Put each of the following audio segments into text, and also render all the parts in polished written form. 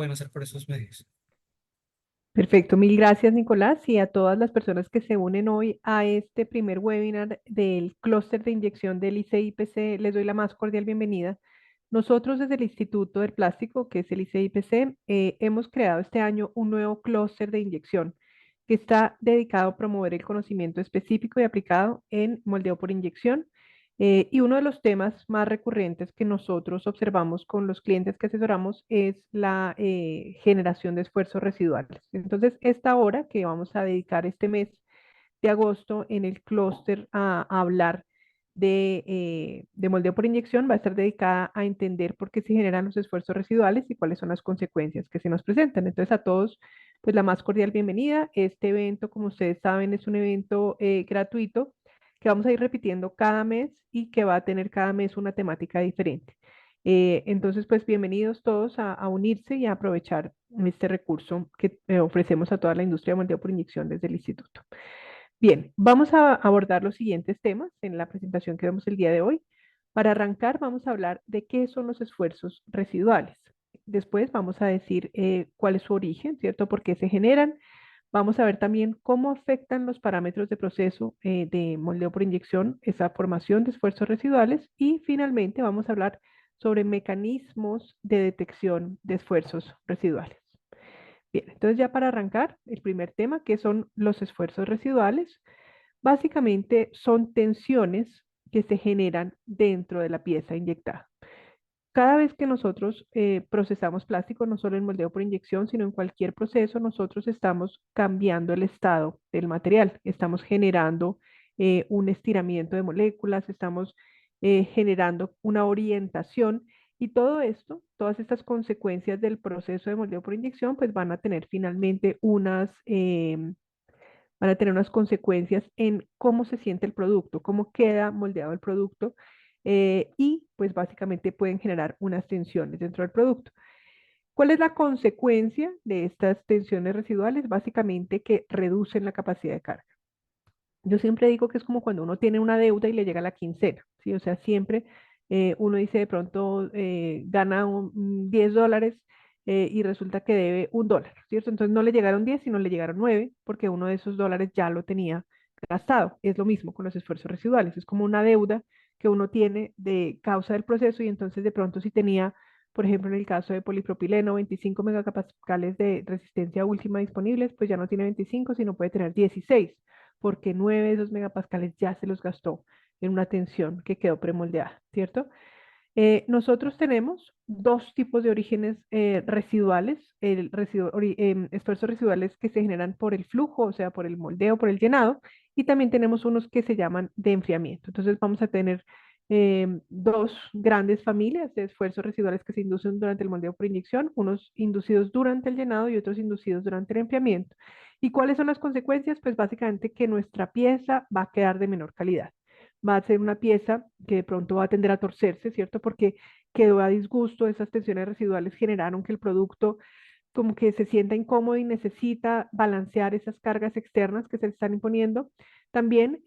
pueden hacer por esos medios. Perfecto, mil gracias Nicolás y a todas las personas que se unen hoy a este primer webinar del clúster de inyección del ICIPC. Les doy la más cordial bienvenida. Nosotros desde el Instituto del Plástico, que es el ICIPC, hemos creado este año un nuevo clúster de inyección que está dedicado a promover el conocimiento específico y aplicado en moldeo por inyección. Y uno de los temas más recurrentes que nosotros observamos con los clientes que asesoramos es la generación de esfuerzos residuales. Entonces, esta hora que vamos a dedicar este mes de agosto en el clúster a hablar de moldeo por inyección va a estar dedicada a entender por qué se generan los esfuerzos residuales y cuáles son las consecuencias que se nos presentan. Entonces, a todos, pues la más cordial bienvenida. Este evento, como ustedes saben, es un evento gratuito que vamos a ir repitiendo cada mes y que va a tener cada mes una temática diferente. Entonces, pues bienvenidos todos a unirse y a aprovechar este recurso que ofrecemos a toda la industria de moldeo por inyección desde el instituto. Bien, vamos a abordar los siguientes temas en la presentación que vemos el día de hoy. Para arrancar, vamos a hablar de qué son los esfuerzos residuales. Después vamos a decir cuál es su origen, ¿cierto? ¿Por qué se generan? Vamos a ver también cómo afectan los parámetros de proceso de moldeo por inyección esa formación de esfuerzos residuales y finalmente vamos a hablar sobre mecanismos de detección de esfuerzos residuales. Bien, entonces ya para arrancar, el primer tema, que son los esfuerzos residuales, básicamente son tensiones que se generan dentro de la pieza inyectada. Cada vez que nosotros procesamos plástico, no solo en moldeo por inyección, sino en cualquier proceso, nosotros estamos cambiando el estado del material, estamos generando un estiramiento de moléculas, estamos generando una orientación y todo esto, todas estas consecuencias del proceso de moldeo por inyección, pues van a tener finalmente van a tener unas consecuencias en cómo se siente el producto, cómo queda moldeado el producto y pues básicamente pueden generar unas tensiones dentro del producto. ¿Cuál es la consecuencia de estas tensiones residuales? Básicamente que reducen la capacidad de carga. Yo siempre digo que es como cuando uno tiene una deuda y le llega la quincena, ¿sí? O sea, siempre uno dice de pronto gana $10 y resulta que debe $1, ¿cierto? Entonces no le llegaron 10, sino le llegaron 9 porque uno de esos dólares ya lo tenía gastado. Es lo mismo con los esfuerzos residuales, es como una deuda que uno tiene de causa del proceso y entonces de pronto si tenía, por ejemplo, en el caso de polipropileno, 25 megapascales de resistencia última disponibles, pues ya no tiene 25, sino puede tener 16 porque 9 de esos megapascales ya se los gastó en una tensión que quedó premoldeada, ¿cierto? Nosotros tenemos dos tipos de orígenes residuales, esfuerzos residuales que se generan por el flujo, o sea, por el moldeo, por el llenado, y también tenemos unos que se llaman de enfriamiento. Entonces vamos a tener dos grandes familias de esfuerzos residuales que se inducen durante el moldeo por inyección, unos inducidos durante el llenado y otros inducidos durante el enfriamiento. ¿Y cuáles son las consecuencias? Pues básicamente que nuestra pieza va a quedar de menor calidad, va a ser una pieza que de pronto va a tender a torcerse, ¿cierto? Porque quedó a disgusto, esas tensiones residuales generaron que el producto como que se sienta incómodo y necesita balancear esas cargas externas que se le están imponiendo. También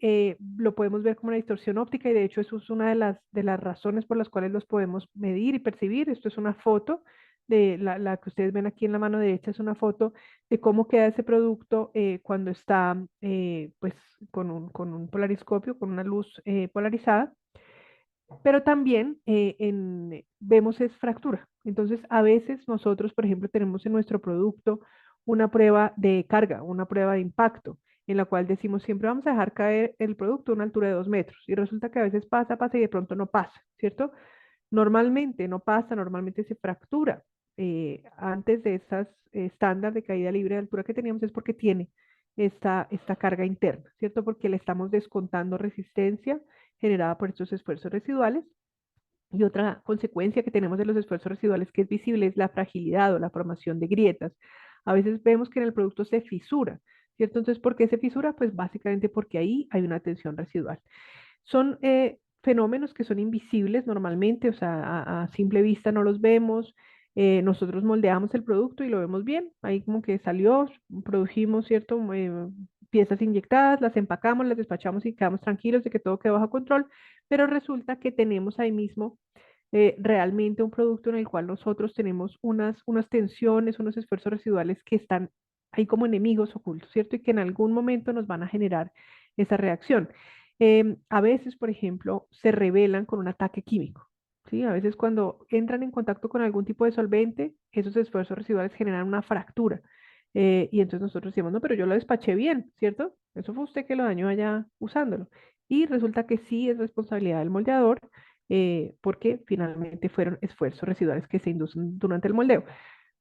lo podemos ver como una distorsión óptica y de hecho eso es una de las razones por las cuales los podemos medir y percibir. Esto es una foto de la que ustedes ven aquí en la mano derecha, es una foto de cómo queda ese producto cuando está pues con un polariscopio, con una luz polarizada, pero también vemos es fractura. Entonces, a veces nosotros, por ejemplo, tenemos en nuestro producto una prueba de carga, una prueba de impacto, en la cual decimos siempre vamos a dejar caer el producto a una altura de 2 metros y resulta que a veces pasa, pasa y de pronto no pasa, ¿cierto? Normalmente no pasa, normalmente se fractura. Antes de esas estándar de caída libre de altura que teníamos es porque tiene esta carga interna, ¿cierto? Porque le estamos descontando resistencia generada por estos esfuerzos residuales. Y otra consecuencia que tenemos de los esfuerzos residuales que es visible es la fragilidad o la formación de grietas. A veces vemos que en el producto se fisura, ¿cierto? Entonces, ¿por qué se fisura? Pues básicamente porque ahí hay una tensión residual. Son fenómenos que son invisibles normalmente, o sea, a simple vista no los vemos. Nosotros moldeamos el producto y lo vemos bien. Ahí como que salió, produjimos, ¿cierto? Piezas inyectadas, las empacamos, las despachamos y quedamos tranquilos de que todo quedó bajo control, pero resulta que tenemos ahí mismo realmente un producto en el cual nosotros tenemos unas tensiones, unos esfuerzos residuales que están ahí como enemigos ocultos, ¿cierto? Y que en algún momento nos van a generar esa reacción. A veces, por ejemplo, se revelan con un ataque químico. ¿Sí? A veces cuando entran en contacto con algún tipo de solvente, esos esfuerzos residuales generan una fractura. Y entonces nosotros decimos, no, pero yo lo despaché bien, ¿cierto? Eso fue usted que lo dañó allá usándolo. Y resulta que sí es responsabilidad del moldeador, porque finalmente fueron esfuerzos residuales que se inducen durante el moldeo.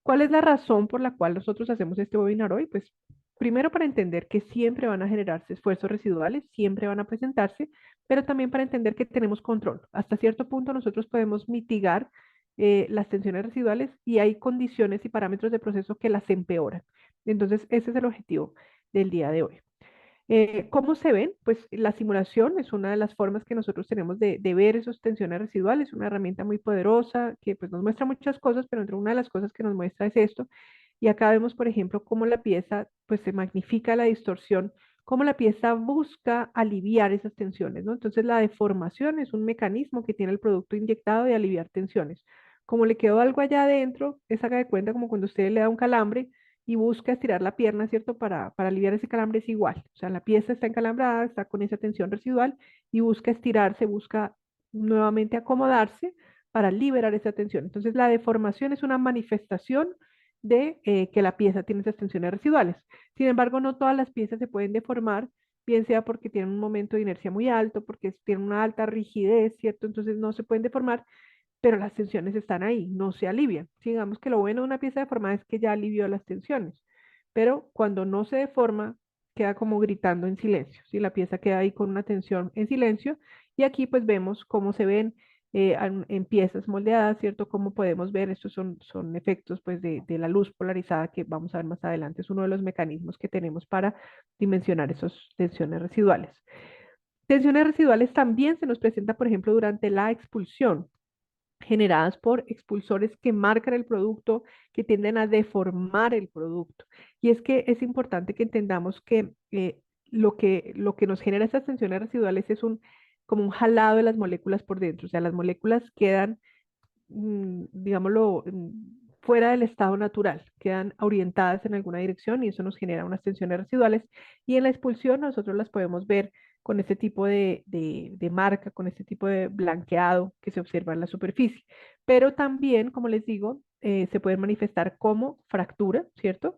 ¿Cuál es la razón por la cual nosotros hacemos este webinar hoy? Pues primero para entender que siempre van a generarse esfuerzos residuales, siempre van a presentarse, pero también para entender que tenemos control. Hasta cierto punto nosotros podemos mitigar las tensiones residuales y hay condiciones y parámetros de proceso que las empeoran. Entonces, ese es el objetivo del día de hoy. ¿Cómo se ven? Pues la simulación es una de las formas que nosotros tenemos de ver esas tensiones residuales, una herramienta muy poderosa que pues, nos muestra muchas cosas, pero entre una de las cosas que nos muestra es esto. Y acá vemos, por ejemplo, cómo la pieza pues se magnifica la distorsión, cómo la pieza busca aliviar esas tensiones, ¿no? Entonces la deformación es un mecanismo que tiene el producto inyectado de aliviar tensiones. Como le quedó algo allá adentro, es haga de cuenta como cuando usted le da un calambre y busca estirar la pierna, ¿cierto? Para aliviar ese calambre es igual. O sea, la pieza está encalambrada, está con esa tensión residual y busca estirarse, busca nuevamente acomodarse para liberar esa tensión. Entonces, la deformación es una manifestación de que la pieza tiene esas tensiones residuales. Sin embargo, no todas las piezas se pueden deformar, bien sea porque tienen un momento de inercia muy alto, porque tienen una alta rigidez, ¿cierto? Entonces no se pueden deformar, pero las tensiones están ahí, no se alivian. Sí, digamos que lo bueno de una pieza deformada es que ya alivió las tensiones, pero cuando no se deforma, queda como gritando en silencio, ¿sí? La pieza queda ahí con una tensión en silencio y aquí pues vemos cómo se ven en piezas moldeadas, ¿cierto? Cómo podemos ver, estos son efectos pues de la luz polarizada que vamos a ver más adelante, es uno de los mecanismos que tenemos para dimensionar esas tensiones residuales. Tensiones residuales también se nos presenta, por ejemplo, durante la expulsión generadas por expulsores que marcan el producto, que tienden a deformar el producto. Y es que es importante que entendamos que lo que nos genera estas tensiones residuales es como un jalado de las moléculas por dentro. O sea, las moléculas quedan, digámoslo, fuera del estado natural, quedan orientadas en alguna dirección y eso nos genera unas tensiones residuales. Y en la expulsión nosotros las podemos ver con este tipo de marca, con este tipo de blanqueado que se observa en la superficie. Pero también, como les digo, se pueden manifestar como fractura, ¿cierto?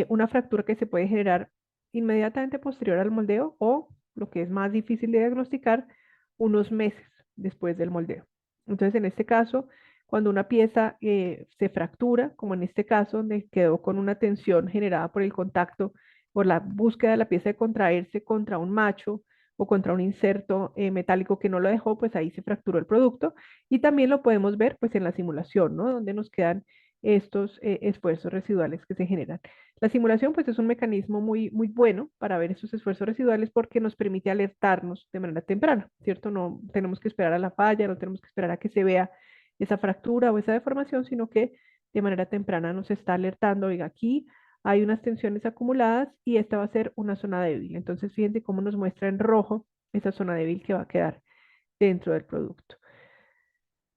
Una fractura que se puede generar inmediatamente posterior al moldeo o, lo que es más difícil de diagnosticar, unos meses después del moldeo. Entonces, en este caso, cuando una pieza se fractura, como en este caso, donde quedó con una tensión generada por el contacto, por la búsqueda de la pieza de contraerse contra un macho o contra un inserto metálico que no lo dejó, pues ahí se fracturó el producto. Y también lo podemos ver pues en la simulación, ¿no? Donde nos quedan estos esfuerzos residuales que se generan. La simulación pues es un mecanismo muy, muy bueno para ver esos esfuerzos residuales porque nos permite alertarnos de manera temprana, ¿cierto? No tenemos que esperar a la falla, no tenemos que esperar a que se vea esa fractura o esa deformación, sino que de manera temprana nos está alertando, oiga, aquí hay unas tensiones acumuladas y esta va a ser una zona débil. Entonces, fíjense cómo nos muestra en rojo esa zona débil que va a quedar dentro del producto.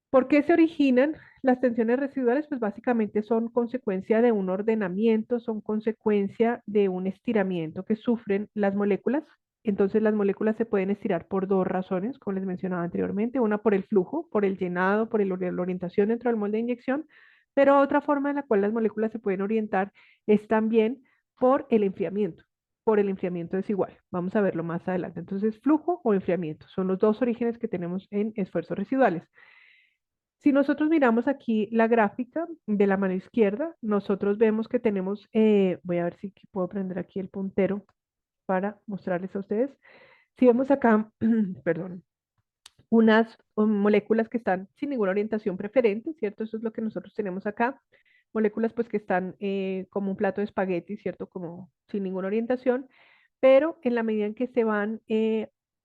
¿Por qué se originan las tensiones residuales? Pues básicamente son consecuencia de un ordenamiento, son consecuencia de un estiramiento que sufren las moléculas. Entonces las moléculas se pueden estirar por dos razones, como les mencionaba anteriormente, una por el flujo, por el llenado, por la orientación dentro del molde de inyección, pero otra forma en la cual las moléculas se pueden orientar es también por el enfriamiento desigual. Vamos a verlo más adelante. Entonces, flujo o enfriamiento son los dos orígenes que tenemos en esfuerzos residuales. Si nosotros miramos aquí la gráfica de la mano izquierda, nosotros vemos que tenemos, voy a ver si puedo prender aquí el puntero para mostrarles a ustedes. Si vemos acá, perdón, unas moléculas que están sin ninguna orientación preferente, ¿cierto? Eso es lo que nosotros tenemos acá. Moléculas pues que están como un plato de espagueti, ¿cierto? Como sin ninguna orientación, pero en la medida en que se van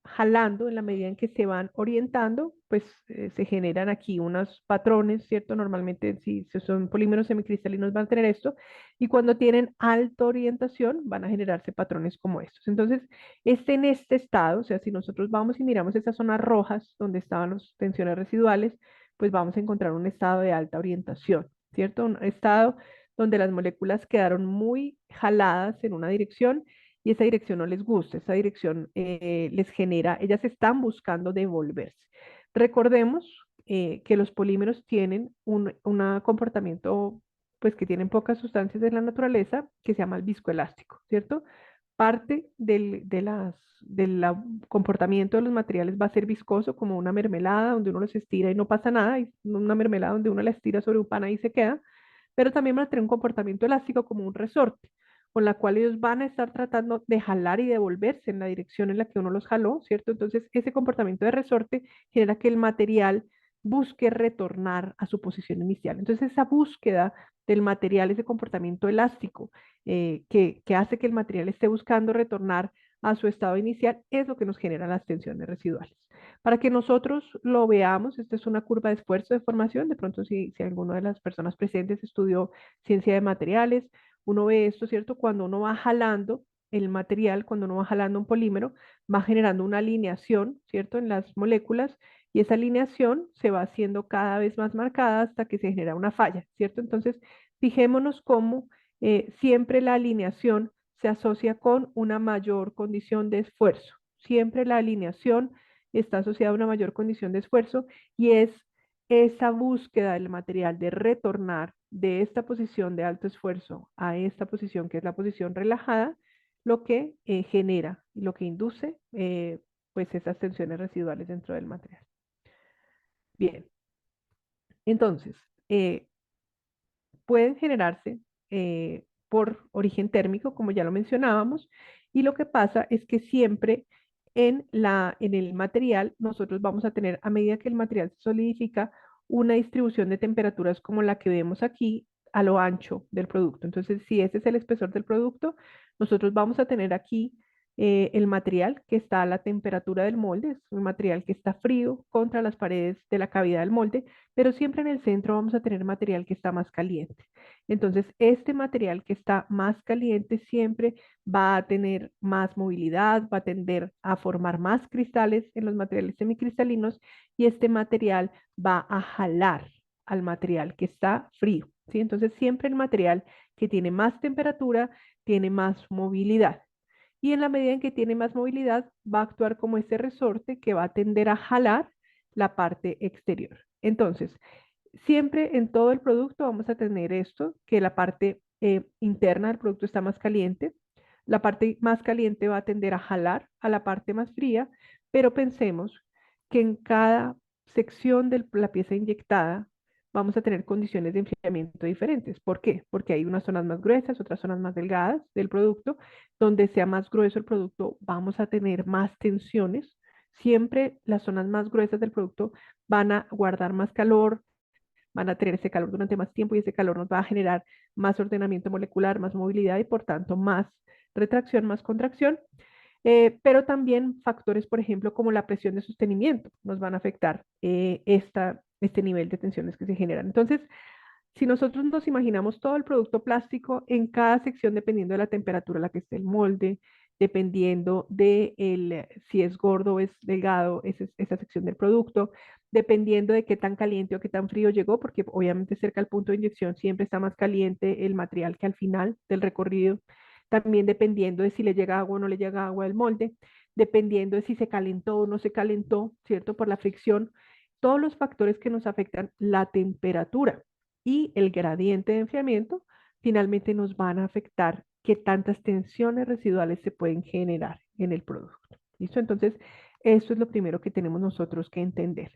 jalando, en la medida en que se van orientando, pues se generan aquí unos patrones, ¿cierto? Normalmente si son polímeros semicristalinos van a tener esto, y cuando tienen alta orientación van a generarse patrones como estos. Entonces, en este estado, o sea, si nosotros vamos y miramos esas zonas rojas donde estaban las tensiones residuales, pues vamos a encontrar un estado de alta orientación, ¿cierto? Un estado donde las moléculas quedaron muy jaladas en una dirección y esa dirección no les gusta, esa dirección les genera, ellas están buscando devolverse. Recordemos que los polímeros tienen un comportamiento, pues que tienen pocas sustancias de la naturaleza, que se llama el viscoelástico, ¿cierto? Parte del comportamiento de los materiales va a ser viscoso, como una mermelada donde uno los estira y no pasa nada, y una mermelada donde uno la estira sobre un pan ahí se queda, pero también van a tener un comportamiento elástico como un resorte, con la cual ellos van a estar tratando de jalar y devolverse en la dirección en la que uno los jaló, ¿cierto? Entonces, ese comportamiento de resorte genera que el material busque retornar a su posición inicial. Entonces, esa búsqueda del material, ese comportamiento elástico que hace que el material esté buscando retornar a su estado inicial, es lo que nos genera las tensiones residuales. Para que nosotros lo veamos, esta es una curva de esfuerzo de formación, de pronto si alguna de las personas presentes estudió ciencia de materiales, uno ve esto, ¿cierto? Cuando uno va jalando el material, cuando uno va jalando un polímero, va generando una alineación, ¿cierto? En las moléculas y esa alineación se va haciendo cada vez más marcada hasta que se genera una falla, ¿cierto? Entonces, fijémonos cómo siempre la alineación se asocia con una mayor condición de esfuerzo. Siempre la alineación está asociada a una mayor condición de esfuerzo y es esa búsqueda del material de retornar de esta posición de alto esfuerzo a esta posición que es la posición relajada, lo que genera y lo que induce pues esas tensiones residuales dentro del material. Bien, entonces, pueden generarse por origen térmico, como ya lo mencionábamos, y lo que pasa es que siempre en el material nosotros vamos a tener, a medida que el material se solidifica, una distribución de temperaturas como la que vemos aquí a lo ancho del producto. Entonces, si ese es el espesor del producto, nosotros vamos a tener aquí el material que está a la temperatura del molde, es un material que está frío contra las paredes de la cavidad del molde, pero siempre en el centro vamos a tener material que está más caliente. Entonces, este material que está más caliente siempre va a tener más movilidad, va a tender a formar más cristales en los materiales semicristalinos y este material va a jalar al material que está frío, ¿sí? Entonces, siempre el material que tiene más temperatura tiene más movilidad. Y en la medida en que tiene más movilidad, va a actuar como ese resorte que va a tender a jalar la parte exterior. Entonces, siempre en todo el producto vamos a tener esto, que la parte interna del producto está más caliente. La parte más caliente va a tender a jalar a la parte más fría, pero pensemos que en cada sección de la pieza inyectada vamos a tener condiciones de enfriamiento diferentes. ¿Por qué? Porque hay unas zonas más gruesas, otras zonas más delgadas del producto. Donde sea más grueso el producto, vamos a tener más tensiones. Siempre las zonas más gruesas del producto van a guardar más calor, van a tener ese calor durante más tiempo y ese calor nos va a generar más ordenamiento molecular, más movilidad y por tanto más retracción, más contracción. Pero también factores, por ejemplo, como la presión de sostenimiento, nos van a afectar este nivel de tensiones que se generan. Entonces, si nosotros nos imaginamos todo el producto plástico en cada sección, dependiendo de la temperatura a la que esté el molde, dependiendo de si es gordo o es delgado esa sección del producto, dependiendo de qué tan caliente o qué tan frío llegó, porque obviamente cerca al punto de inyección siempre está más caliente el material que al final del recorrido, también dependiendo de si le llega agua o no le llega agua al molde, dependiendo de si se calentó o no se calentó, ¿cierto? Por la fricción, todos los factores que nos afectan la temperatura y el gradiente de enfriamiento finalmente nos van a afectar qué tantas tensiones residuales se pueden generar en el producto. ¿Listo? Entonces, eso es lo primero que tenemos nosotros que entender.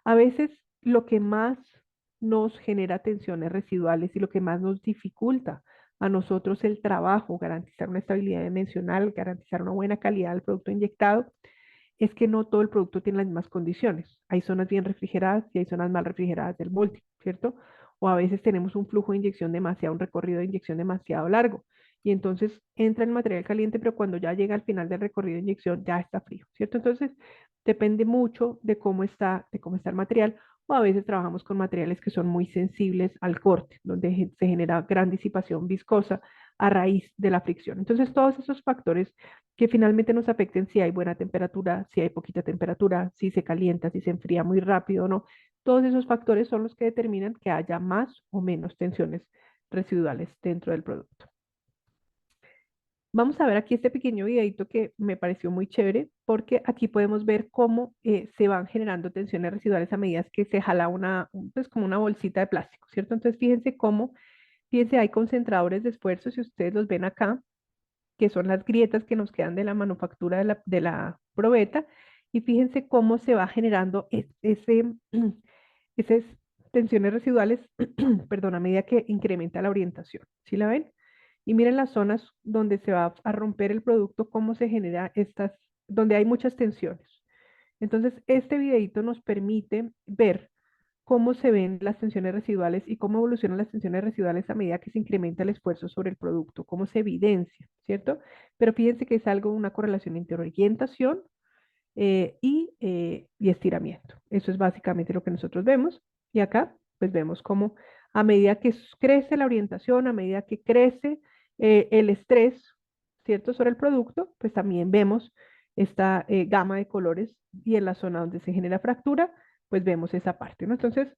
A veces lo que más nos genera tensiones residuales y lo que más nos dificulta a nosotros el trabajo, garantizar una estabilidad dimensional, garantizar una buena calidad del producto inyectado, es que no todo el producto tiene las mismas condiciones. Hay zonas bien refrigeradas y hay zonas mal refrigeradas del molde, ¿cierto? O a veces tenemos un flujo de inyección demasiado, un recorrido de inyección demasiado largo. Y entonces entra el material caliente, pero cuando ya llega al final del recorrido de inyección ya está frío, ¿cierto? Entonces depende mucho de cómo está el material. O a veces trabajamos con materiales que son muy sensibles al corte, donde se genera gran disipación viscosa a raíz de la fricción. Entonces todos esos factores que finalmente nos afecten si hay buena temperatura, si hay poquita temperatura, si se calienta, si se enfría muy rápido o no, Todos esos factores son los que determinan que haya más o menos tensiones residuales dentro del producto. Vamos a ver aquí este pequeño videito que me pareció muy chévere porque aquí podemos ver cómo se van generando tensiones residuales a medida que se jala pues como una bolsita de plástico, ¿cierto? Entonces fíjense cómo, fíjense, hay concentradores de esfuerzo, si ustedes los ven acá, que son las grietas que nos quedan de la manufactura de la probeta, y fíjense cómo se va generando esas tensiones residuales, perdón, a medida que incrementa la orientación. ¿Sí la ven? Y miren las zonas donde se va a romper el producto, cómo se genera donde hay muchas tensiones. Entonces, este videito nos permite ver cómo se ven las tensiones residuales y cómo evolucionan las tensiones residuales a medida que se incrementa el esfuerzo sobre el producto, cómo se evidencia, ¿cierto? Pero fíjense que es algo, una correlación entre orientación y estiramiento. Eso es básicamente lo que nosotros vemos. Y acá, pues vemos cómo a medida que crece la orientación, a medida que crece el estrés, ¿cierto? Sobre el producto, pues también vemos esta gama de colores y en la zona donde se genera fractura, pues vemos esa parte, ¿no? Entonces,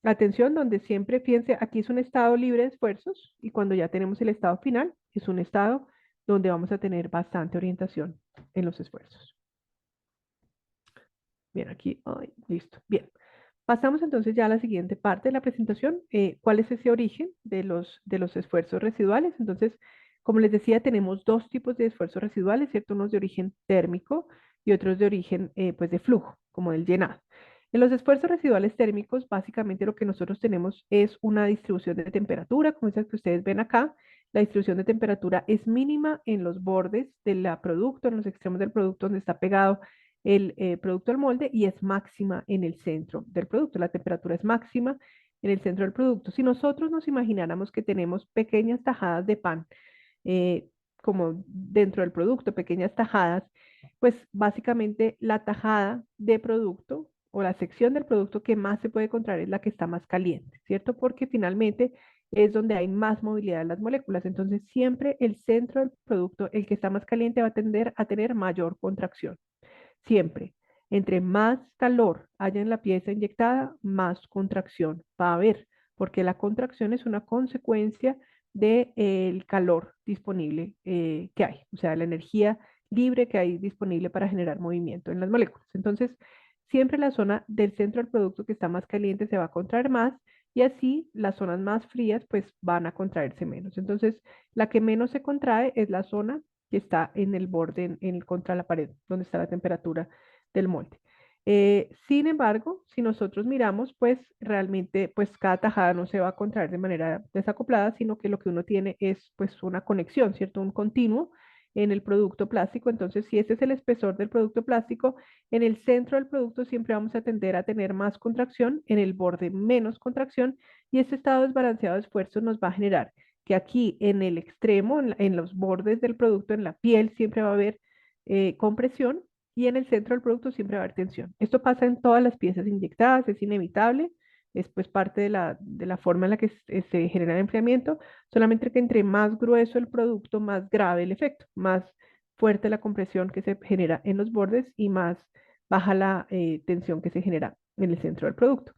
atención, donde siempre, fíjense, aquí es un estado libre de esfuerzos y cuando ya tenemos el estado final, es un estado donde vamos a tener bastante orientación en los esfuerzos. Bien, aquí, ay, listo. Bien, pasamos entonces ya a la siguiente parte de la presentación. ¿Cuál es ese origen de los esfuerzos residuales? Entonces, como les decía, tenemos dos tipos de esfuerzos residuales, ¿cierto? Unos de origen térmico y otros de origen, pues, de flujo, como el llenado. En los esfuerzos residuales térmicos, básicamente lo que nosotros tenemos es una distribución de temperatura, como esa que ustedes ven acá. La distribución de temperatura es mínima en los bordes del producto, en los extremos del producto donde está pegado el producto al molde y es máxima en el centro del producto. La temperatura es máxima en el centro del producto. Si nosotros nos imagináramos que tenemos pequeñas tajadas de pan, eh, como dentro del producto, pequeñas tajadas, pues básicamente la tajada de producto o la sección del producto que más se puede encontrar es la que está más caliente, ¿cierto? Porque finalmente es donde hay más movilidad de las moléculas. Entonces, siempre el centro del producto, el que está más caliente, va a tender a tener mayor contracción. Siempre. Entre más calor haya en la pieza inyectada, más contracción va a haber, porque la contracción es una consecuencia del calor disponible que hay, o sea, la energía libre que hay disponible para generar movimiento en las moléculas. Entonces, siempre la zona del centro del producto que está más caliente se va a contraer más y así las zonas más frías pues van a contraerse menos. Entonces, la que menos se contrae es la zona que está en el borde, contra la pared, donde está la temperatura del molde. Sin embargo, si nosotros miramos, pues realmente, pues cada tajada no se va a contraer de manera desacoplada, sino que lo que uno tiene es pues una conexión, ¿cierto? Un continuo en el producto plástico. Entonces, si este es el espesor del producto plástico, en el centro del producto siempre vamos a tender a tener más contracción, en el borde menos contracción, y este estado desbalanceado de esfuerzo nos va a generar que aquí en el extremo, en los bordes del producto, en la piel, siempre va a haber compresión y en el centro del producto siempre va a haber tensión. Esto pasa en todas las piezas inyectadas, es inevitable, es pues parte de la forma en la que se genera el enfriamiento, solamente que entre más grueso el producto, más grave el efecto, más fuerte la compresión que se genera en los bordes y más baja la tensión que se genera en el centro del producto.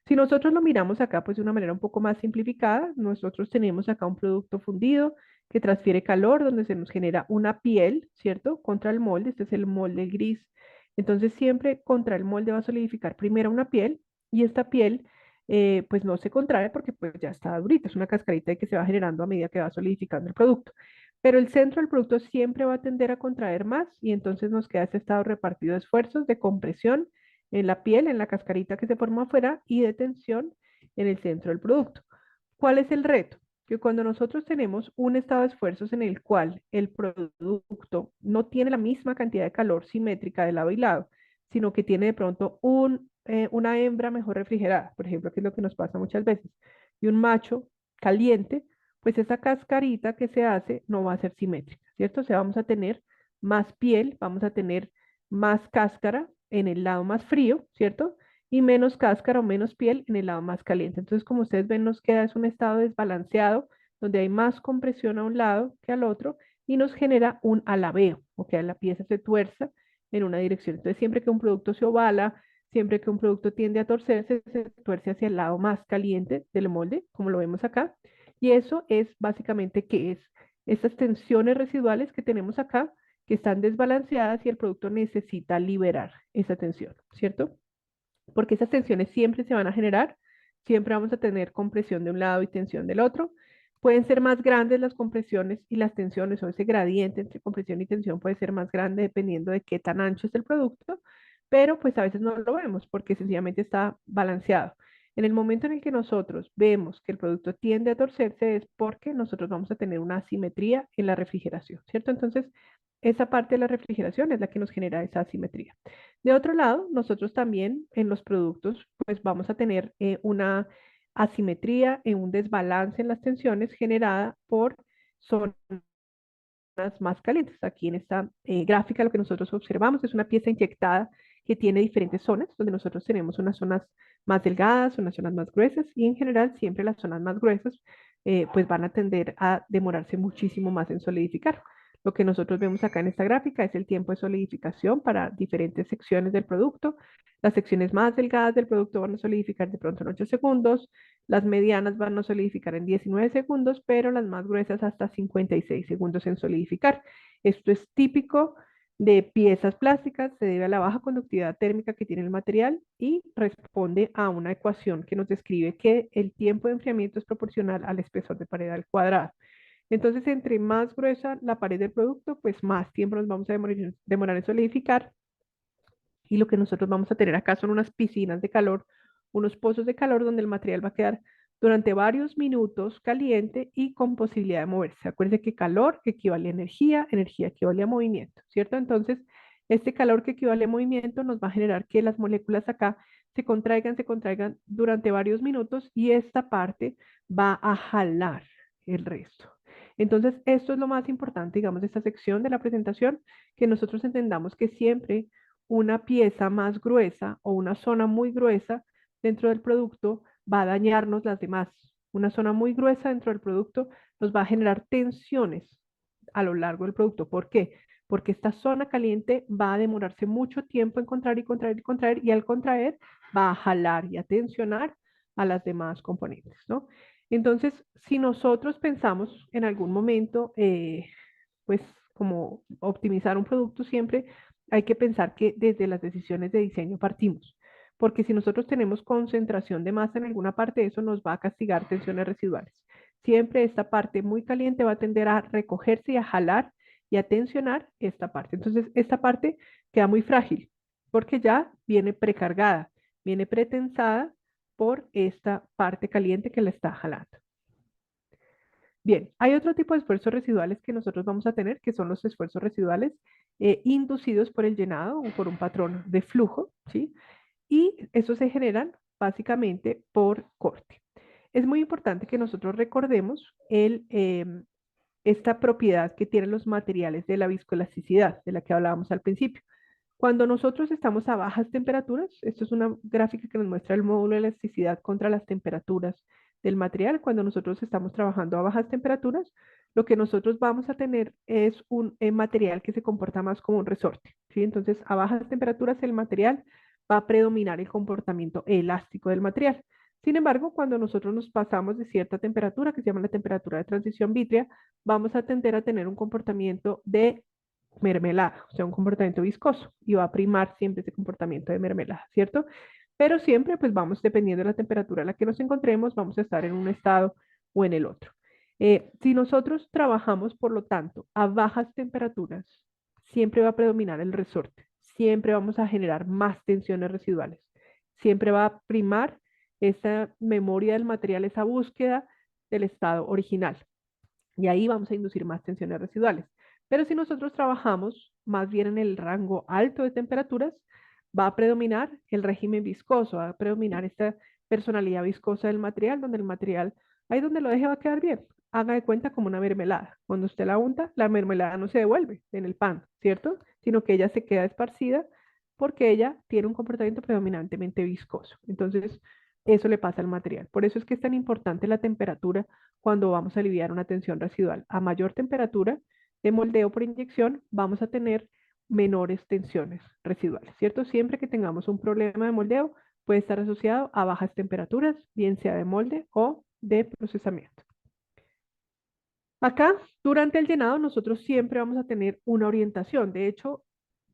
Si nosotros lo miramos acá, pues de una manera un poco más simplificada, nosotros tenemos acá un producto fundido que transfiere calor, donde se nos genera una piel, ¿cierto? Contra el molde, este es el molde gris. Entonces siempre contra el molde va a solidificar primero una piel y esta piel pues no se contrae porque pues ya está durita, es una cascarita que se va generando a medida que va solidificando el producto. Pero el centro del producto siempre va a tender a contraer más y entonces nos queda este estado repartido de esfuerzos de compresión en la piel, en la cascarita que se forma afuera y de tensión en el centro del producto. ¿Cuál es el reto? Que cuando nosotros tenemos un estado de esfuerzos en el cual el producto no tiene la misma cantidad de calor simétrica de lado y lado, sino que tiene de pronto una hembra mejor refrigerada, por ejemplo, que es lo que nos pasa muchas veces, y un macho caliente, pues esa cascarita que se hace no va a ser simétrica, ¿cierto? O sea, vamos a tener más piel, vamos a tener más cáscara en el lado más frío, ¿cierto? Y menos cáscara o menos piel en el lado más caliente. Entonces, como ustedes ven, nos queda es un estado desbalanceado, donde hay más compresión a un lado que al otro y nos genera un alabeo, o que la pieza se tuerza en una dirección. Entonces, siempre que un producto se ovala, siempre que un producto tiende a torcerse, se tuerce hacia el lado más caliente del molde, como lo vemos acá. Y eso es básicamente qué es estas tensiones residuales que tenemos acá, que están desbalanceadas y el producto necesita liberar esa tensión, ¿cierto? Porque esas tensiones siempre se van a generar, siempre vamos a tener compresión de un lado y tensión del otro. Pueden ser más grandes las compresiones y las tensiones, o ese gradiente entre compresión y tensión puede ser más grande dependiendo de qué tan ancho es el producto, pero pues a veces no lo vemos porque sencillamente está balanceado. En el momento en el que nosotros vemos que el producto tiende a torcerse es porque nosotros vamos a tener una asimetría en la refrigeración, ¿cierto? Entonces, esa parte de la refrigeración es la que nos genera esa asimetría. De otro lado, nosotros también en los productos, pues vamos a tener una asimetría, un desbalance en las tensiones generada por zonas más calientes. Aquí en esta gráfica lo que nosotros observamos es una pieza inyectada que tiene diferentes zonas, donde nosotros tenemos unas zonas más delgadas, unas zonas más gruesas y en general siempre las zonas más gruesas pues van a tender a demorarse muchísimo más en solidificar. Lo que nosotros vemos acá en esta gráfica es el tiempo de solidificación para diferentes secciones del producto. Las secciones más delgadas del producto van a solidificar de pronto en 8 segundos, las medianas van a solidificar en 19 segundos, pero las más gruesas hasta 56 segundos en solidificar. Esto es típico de piezas plásticas, se debe a la baja conductividad térmica que tiene el material y responde a una ecuación que nos describe que el tiempo de enfriamiento es proporcional al espesor de pared al cuadrado. Entonces, entre más gruesa la pared del producto, pues más tiempo nos vamos a demorar en solidificar y lo que nosotros vamos a tener acá son unas piscinas de calor, unos pozos de calor donde el material va a quedar durante varios minutos caliente y con posibilidad de moverse. Acuérdense que calor equivale a energía, energía equivale a movimiento, ¿cierto? Entonces, este calor que equivale a movimiento nos va a generar que las moléculas acá se contraigan durante varios minutos y esta parte va a jalar el resto. Entonces, esto es lo más importante, digamos, de esta sección de la presentación, que nosotros entendamos que siempre una pieza más gruesa o una zona muy gruesa dentro del producto va a dañarnos las demás. Una zona muy gruesa dentro del producto nos va a generar tensiones a lo largo del producto. ¿Por qué? Porque esta zona caliente va a demorarse mucho tiempo en contraer y contraer y contraer y al contraer va a jalar y a tensionar a las demás componentes, ¿no? Entonces, si nosotros pensamos en algún momento, pues como optimizar un producto siempre, hay que pensar que desde las decisiones de diseño partimos, porque si nosotros tenemos concentración de masa en alguna parte, eso nos va a castigar tensiones residuales. Siempre esta parte muy caliente va a tender a recogerse y a jalar y a tensionar esta parte. Entonces, esta parte queda muy frágil porque ya viene precargada, viene pretensada por esta parte caliente que la está jalando. Bien, hay otro tipo de esfuerzos residuales que nosotros vamos a tener, que son los esfuerzos residuales inducidos por el llenado o por un patrón de flujo, ¿sí? Y eso se generan básicamente por corte. Es muy importante que nosotros recordemos esta propiedad que tienen los materiales de la viscoelasticidad, de la que hablábamos al principio. Cuando nosotros estamos a bajas temperaturas, esto es una gráfica que nos muestra el módulo de elasticidad contra las temperaturas del material. Cuando nosotros estamos trabajando a bajas temperaturas, lo que nosotros vamos a tener es un material que se comporta más como un resorte, ¿sí? Entonces, a bajas temperaturas el material va a predominar el comportamiento elástico del material. Sin embargo, cuando nosotros nos pasamos de cierta temperatura, que se llama la temperatura de transición vítrea, vamos a tender a tener un comportamiento de mermelada, o sea, un comportamiento viscoso y va a primar siempre ese comportamiento de mermelada, ¿cierto? Pero siempre, pues vamos, dependiendo de la temperatura en la que nos encontremos, vamos a estar en un estado o en el otro. Si nosotros trabajamos, por lo tanto, a bajas temperaturas, siempre va a predominar el resorte, siempre vamos a generar más tensiones residuales, siempre va a primar esa memoria del material, esa búsqueda del estado original. Y ahí vamos a inducir más tensiones residuales. Pero si nosotros trabajamos más bien en el rango alto de temperaturas, va a predominar el régimen viscoso, va a predominar esta personalidad viscosa del material, donde el material, ahí donde lo deje va a quedar bien. Haga de cuenta como una mermelada. Cuando usted la unta, la mermelada no se devuelve en el pan, ¿cierto? Sino que ella se queda esparcida porque ella tiene un comportamiento predominantemente viscoso. Entonces, eso le pasa al material. Por eso es que es tan importante la temperatura cuando vamos a aliviar una tensión residual. A mayor temperatura de moldeo por inyección, vamos a tener menores tensiones residuales, ¿cierto? Siempre que tengamos un problema de moldeo, puede estar asociado a bajas temperaturas, bien sea de molde o de procesamiento. Acá, durante el llenado, nosotros siempre vamos a tener una orientación. De hecho,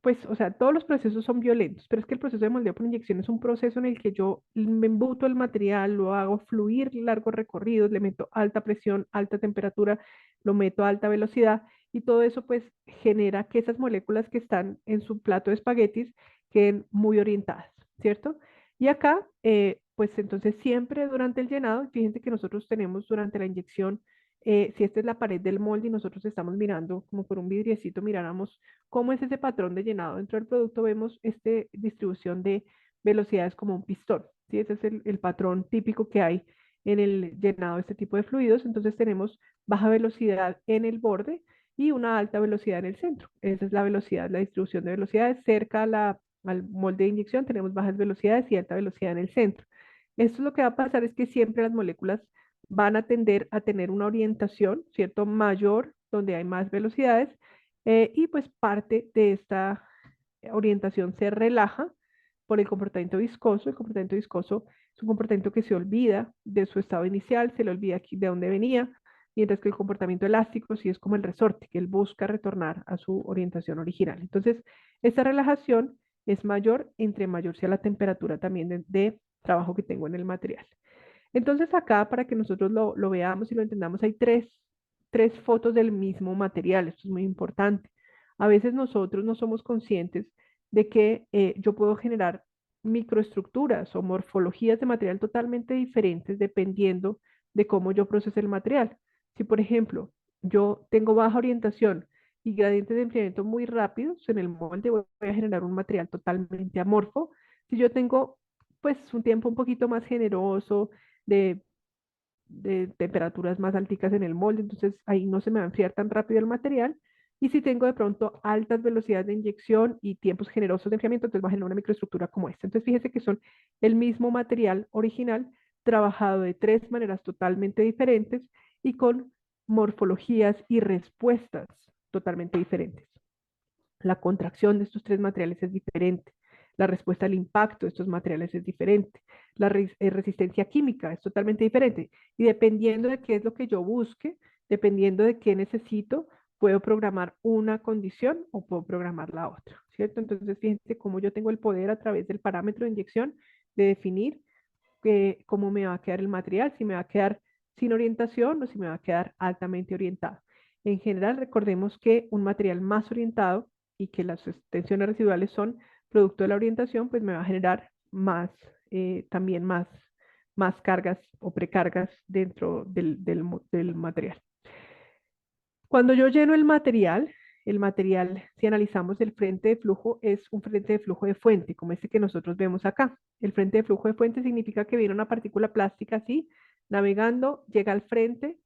pues, o sea, todos los procesos son violentos, pero es que el proceso de moldeo por inyección es un proceso en el que yo me embuto el material, lo hago fluir largos recorridos, le meto alta presión, alta temperatura, lo meto a alta velocidad y todo eso pues genera que esas moléculas que están en su plato de espaguetis queden muy orientadas, ¿cierto? Y acá, pues entonces siempre durante el llenado, fíjense que nosotros tenemos durante la inyección, si esta es la pared del molde y nosotros estamos mirando como por un vidriecito, miráramos cómo es ese patrón de llenado dentro del producto, vemos esta distribución de velocidades como un pistón, ¿sí? Ese es el patrón típico que hay en el llenado de este tipo de fluidos. Entonces tenemos baja velocidad en el borde y una alta velocidad en el centro. Esa es la velocidad, la distribución de velocidades. Cerca al molde de inyección tenemos bajas velocidades y alta velocidad en el centro. Esto lo que va a pasar es que siempre las moléculas van a tender a tener una orientación, ¿cierto? Mayor, donde hay más velocidades, y pues parte de esta orientación se relaja por el comportamiento viscoso. El comportamiento viscoso es un comportamiento que se olvida de su estado inicial, se le olvida aquí de dónde venía, mientras que el comportamiento elástico sí es como el resorte, que él busca retornar a su orientación original. Entonces, esta relajación es mayor entre mayor sea la temperatura también de trabajo que tengo en el material. Entonces acá, para que nosotros lo veamos y lo entendamos, hay tres fotos del mismo material. Esto es muy importante. A veces nosotros no somos conscientes de que yo puedo generar microestructuras o morfologías de material totalmente diferentes dependiendo de cómo yo procese el material. Si, por ejemplo, yo tengo baja orientación y gradientes de enfriamiento muy rápidos en el molde, voy a generar un material totalmente amorfo. Si yo tengo pues un tiempo un poquito más generoso, de, de temperaturas más alticas en el molde, entonces ahí no se me va a enfriar tan rápido el material. Y si tengo de pronto altas velocidades de inyección y tiempos generosos de enfriamiento, entonces va a generar una microestructura como esta. Entonces fíjese que son el mismo material original trabajado de tres maneras totalmente diferentes y con morfologías y respuestas totalmente diferentes. La contracción de estos tres materiales es diferente. La respuesta al impacto de estos materiales es diferente. La resistencia química es totalmente diferente. Y dependiendo de qué es lo que yo busque, dependiendo de qué necesito, puedo programar una condición o puedo programar la otra, ¿cierto? Entonces, fíjense cómo yo tengo el poder a través del parámetro de inyección de definir cómo me va a quedar el material, si me va a quedar sin orientación o si me va a quedar altamente orientado. En general, recordemos que un material más orientado y que las tensiones residuales son producto de la orientación, pues me va a generar más, también más cargas o precargas dentro del material. Cuando yo lleno el material, si analizamos el frente de flujo, es un frente de flujo de fuente, como este que nosotros vemos acá. El frente de flujo de fuente significa que viene una partícula plástica así, navegando, llega al frente,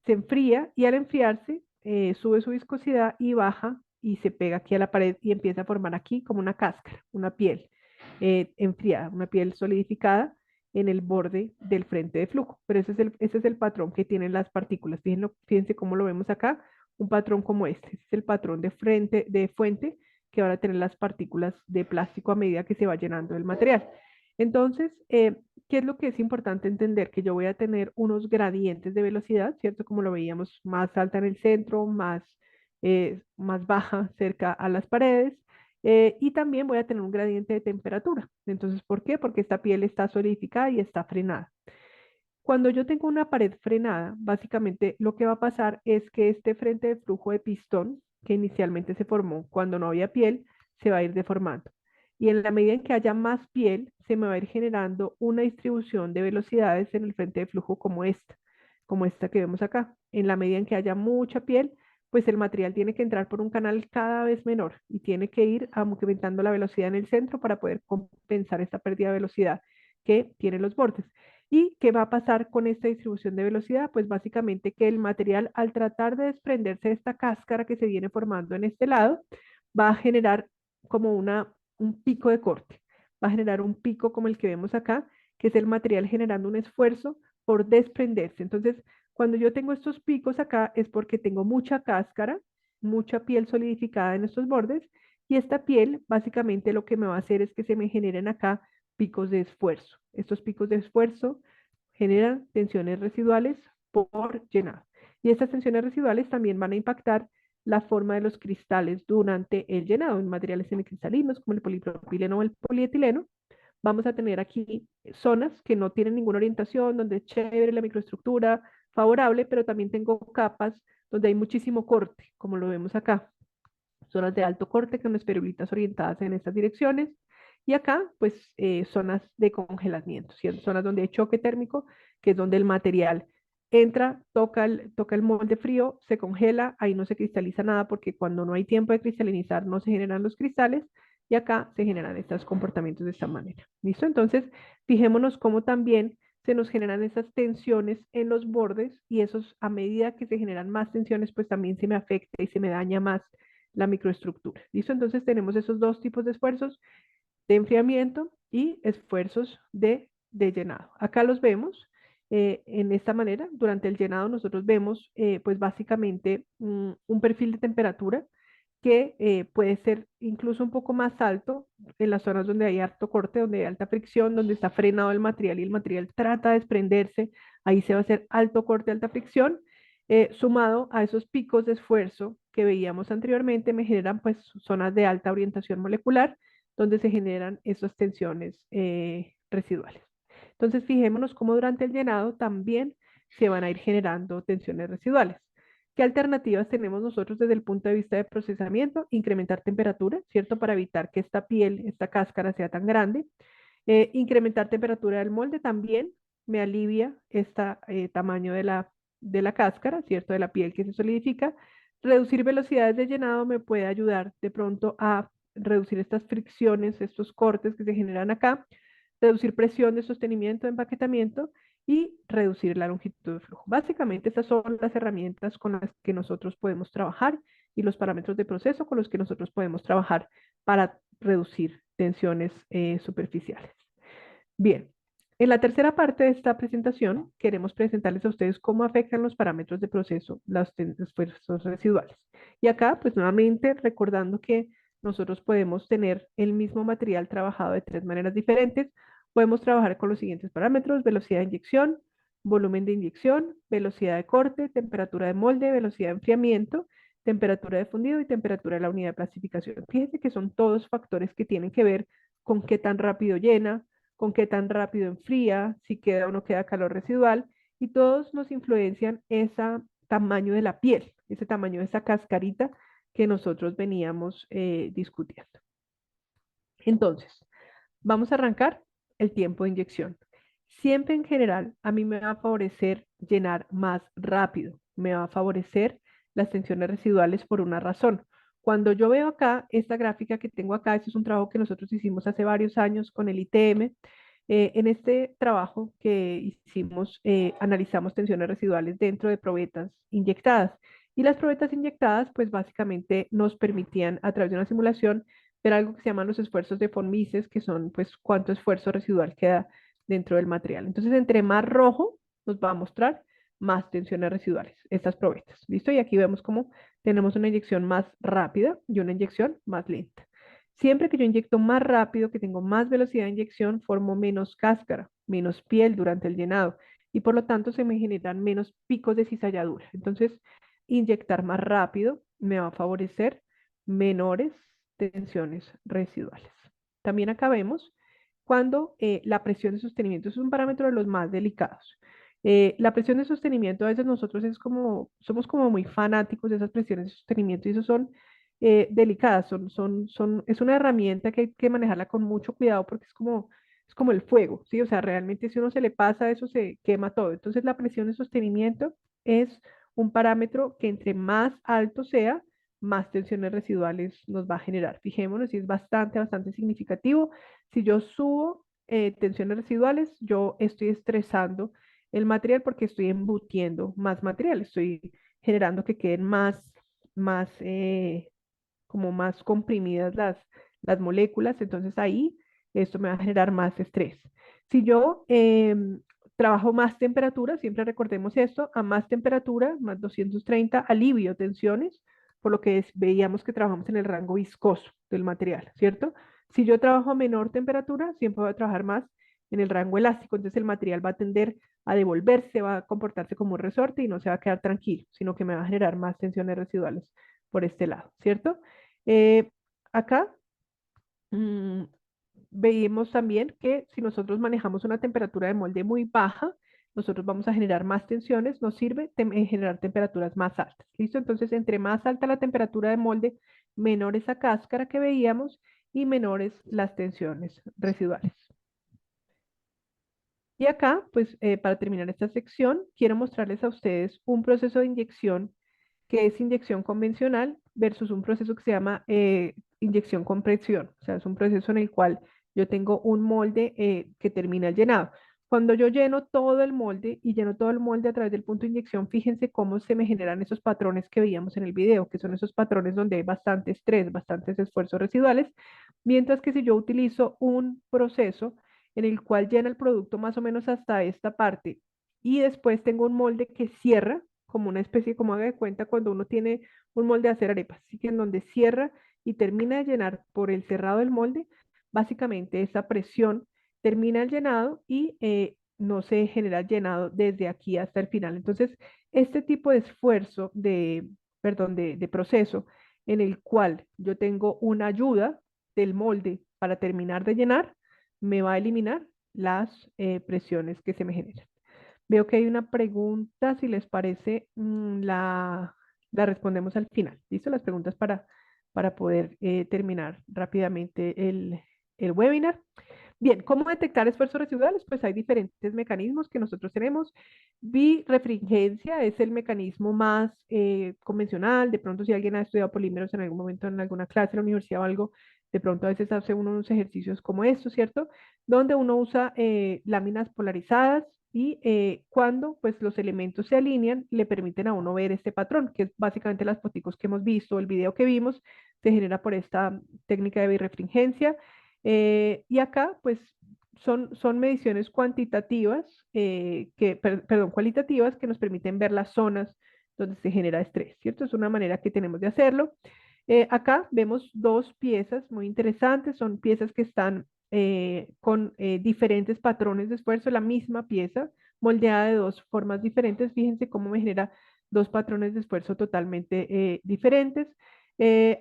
se enfría y al enfriarse sube su viscosidad y baja y se pega aquí a la pared y empieza a formar aquí como una cáscara, una piel enfriada, una piel solidificada en el borde del frente de flujo. Pero ese es el patrón que tienen las partículas. Fíjense cómo lo vemos acá, un patrón como este. Este es el patrón de fuente que van a tener las partículas de plástico a medida que se va llenando el material. Entonces, ¿qué es lo que es importante entender? Que yo voy a tener unos gradientes de velocidad, ¿cierto? Como lo veíamos, más alta en el centro, más baja cerca a las paredes, y también voy a tener un gradiente de temperatura. Entonces, ¿por qué? Porque esta piel está solidificada y está frenada. Cuando yo tengo una pared frenada, básicamente lo que va a pasar es que este frente de flujo de pistón, que inicialmente se formó cuando no había piel, se va a ir deformando. Y en la medida en que haya más piel, se me va a ir generando una distribución de velocidades en el frente de flujo como esta que vemos acá. En la medida en que haya mucha piel, pues el material tiene que entrar por un canal cada vez menor y tiene que ir aumentando la velocidad en el centro para poder compensar esta pérdida de velocidad que tienen los bordes. ¿Y qué va a pasar con esta distribución de velocidad? Pues básicamente que el material al tratar de desprenderse de esta cáscara que se viene formando en este lado, va a generar como un pico de corte, va a generar un pico como el que vemos acá, que es el material generando un esfuerzo por desprenderse. Entonces, cuando yo tengo estos picos acá es porque tengo mucha cáscara, mucha piel solidificada en estos bordes Y esta piel básicamente lo que me va a hacer es que se me generen acá picos de esfuerzo. Estos picos de esfuerzo generan tensiones residuales por llenado. Y estas tensiones residuales también van a impactar la forma de los cristales durante el llenado en materiales semicristalinos como el polipropileno o el polietileno. Vamos a tener aquí zonas que no tienen ninguna orientación, donde es chévere la microestructura, favorable, pero también tengo capas donde hay muchísimo corte, como lo vemos acá. Zonas de alto corte con espiralitas orientadas en estas direcciones. Y acá, pues, zonas de congelamiento, ¿sí? Zonas donde hay choque térmico, que es donde el material entra, toca el molde frío, se congela, ahí no se cristaliza nada porque cuando no hay tiempo de cristalizar no se generan los cristales y acá se generan estos comportamientos de esta manera. ¿Listo? Entonces, fijémonos cómo también se nos generan esas tensiones en los bordes y esos, a medida que se generan más tensiones, pues también se me afecta y se me daña más la microestructura. ¿Listo? Entonces tenemos esos dos tipos de esfuerzos de enfriamiento y esfuerzos de llenado. Acá los vemos en esta manera. Durante el llenado nosotros vemos pues básicamente un perfil de temperatura que puede ser incluso un poco más alto en las zonas donde hay alto corte, donde hay alta fricción, donde está frenado el material y el material trata de desprenderse, ahí se va a hacer alto corte, alta fricción, sumado a esos picos de esfuerzo que veíamos anteriormente, me generan pues zonas de alta orientación molecular, donde se generan esas tensiones residuales. Entonces, fijémonos cómo durante el llenado también se van a ir generando tensiones residuales. ¿Qué alternativas tenemos nosotros desde el punto de vista de procesamiento? Incrementar temperatura, ¿cierto? Para evitar que esta piel, esta cáscara sea tan grande. Incrementar temperatura del molde también me alivia este tamaño de la cáscara, ¿cierto? De la piel que se solidifica. Reducir velocidades de llenado me puede ayudar de pronto a reducir estas fricciones, estos cortes que se generan acá, reducir presión de sostenimiento, de empaquetamiento y reducir la longitud de flujo. Básicamente estas son las herramientas con las que nosotros podemos trabajar y los parámetros de proceso con los que nosotros podemos trabajar para reducir tensiones superficiales. Bien, en la tercera parte de esta presentación queremos presentarles a ustedes cómo afectan los parámetros de proceso los esfuerzos residuales. Y acá, pues nuevamente recordando que nosotros podemos tener el mismo material trabajado de tres maneras diferentes. Podemos trabajar con los siguientes parámetros: velocidad de inyección, volumen de inyección, velocidad de corte, temperatura de molde, velocidad de enfriamiento, temperatura de fundido y temperatura de la unidad de plastificación. Fíjense que son todos factores que tienen que ver con qué tan rápido llena, con qué tan rápido enfría, si queda o no queda calor residual, y todos nos influencian ese tamaño de la piel, ese tamaño de esa cascarita que nosotros veníamos discutiendo. Entonces, vamos a arrancar el tiempo de inyección. Siempre en general, a mí me va a favorecer llenar más rápido, me va a favorecer las tensiones residuales por una razón. Cuando yo veo acá esta gráfica que tengo acá, este es un trabajo que nosotros hicimos hace varios años con el ITM. En este trabajo que hicimos, analizamos tensiones residuales dentro de probetas inyectadas. Y las probetas inyectadas, pues básicamente nos permitían a través de una simulación ver algo que se llaman los esfuerzos de von Mises, que son pues cuánto esfuerzo residual queda dentro del material. Entonces, entre más rojo nos va a mostrar más tensiones residuales, estas probetas. ¿Listo? Y aquí vemos cómo tenemos una inyección más rápida y una inyección más lenta. Siempre que yo inyecto más rápido, que tengo más velocidad de inyección, formo menos cáscara, menos piel durante el llenado y por lo tanto se me generan menos picos de cizalladura. Entonces, inyectar más rápido me va a favorecer menores tensiones residuales. También acá vemos cuando la presión de sostenimiento es un parámetro de los más delicados. La presión de sostenimiento a veces nosotros es como, somos como muy fanáticos de esas presiones de sostenimiento y eso son delicadas, es una herramienta que hay que manejarla con mucho cuidado porque es como el fuego, ¿sí? O sea, realmente si uno se le pasa eso se quema todo. Entonces la presión de sostenimiento es un parámetro que entre más alto sea, más tensiones residuales nos va a generar. Fijémonos si es bastante significativo. Si yo subo tensiones residuales, yo estoy estresando el material porque estoy embutiendo más material, estoy generando que queden más como más comprimidas las moléculas, entonces ahí esto me va a generar más estrés. Si yo trabajo más temperatura, siempre recordemos esto, a más temperatura, más 230, alivio tensiones, por lo que veíamos que trabajamos en el rango viscoso del material, ¿cierto? Si yo trabajo a menor temperatura, siempre voy a trabajar más en el rango elástico, entonces el material va a tender a devolverse, va a comportarse como un resorte y no se va a quedar tranquilo, sino que me va a generar más tensiones residuales por este lado, ¿cierto? Eh, acá mm, veíamos también que si nosotros manejamos una temperatura de molde muy baja, nosotros vamos a generar más tensiones, nos sirve generar temperaturas más altas. ¿Listo? Entonces, entre más alta la temperatura de molde, menor esa cáscara que veíamos y menores las tensiones residuales. Y acá, pues para terminar esta sección, quiero mostrarles a ustedes un proceso de inyección que es inyección convencional versus un proceso que se llama inyección con presión. O sea, es un proceso en el cual yo tengo un molde que termina el llenado. Cuando yo lleno todo el molde y lleno todo el molde a través del punto de inyección, fíjense cómo se me generan esos patrones que veíamos en el video, que son esos patrones donde hay bastante estrés, bastantes esfuerzos residuales, mientras que si yo utilizo un proceso en el cual llena el producto más o menos hasta esta parte y después tengo un molde que cierra, como una especie, como haga de cuenta cuando uno tiene un molde de hacer arepas, así que en donde cierra y termina de llenar por el cerrado del molde, básicamente esa presión termina el llenado y no se genera el llenado desde aquí hasta el final. Entonces, este tipo de esfuerzo perdón, de proceso en el cual yo tengo una ayuda del molde para terminar de llenar, me va a eliminar las presiones que se me generan. Veo que hay una pregunta, si les parece, la respondemos al final. ¿Listo? Las preguntas para poder terminar rápidamente el webinar. Bien, ¿cómo detectar esfuerzos residuales? Pues hay diferentes mecanismos que nosotros tenemos. Birefringencia es el mecanismo más convencional. De pronto, si alguien ha estudiado polímeros en algún momento en alguna clase en la universidad o algo, de pronto a veces hace uno unos ejercicios como estos, ¿cierto? Donde uno usa láminas polarizadas y cuando pues los elementos se alinean, le permiten a uno ver este patrón, que es básicamente las fotos que hemos visto, el video que vimos, se genera por esta técnica de birefringencia. Y acá, pues, son mediciones cuantitativas, perdón, cualitativas que nos permiten ver las zonas donde se genera estrés, ¿cierto? Es una manera que tenemos de hacerlo. Acá vemos dos piezas muy interesantes, son piezas que están con diferentes patrones de esfuerzo, la misma pieza, moldeada de dos formas diferentes. Fíjense cómo me genera dos patrones de esfuerzo totalmente diferentes.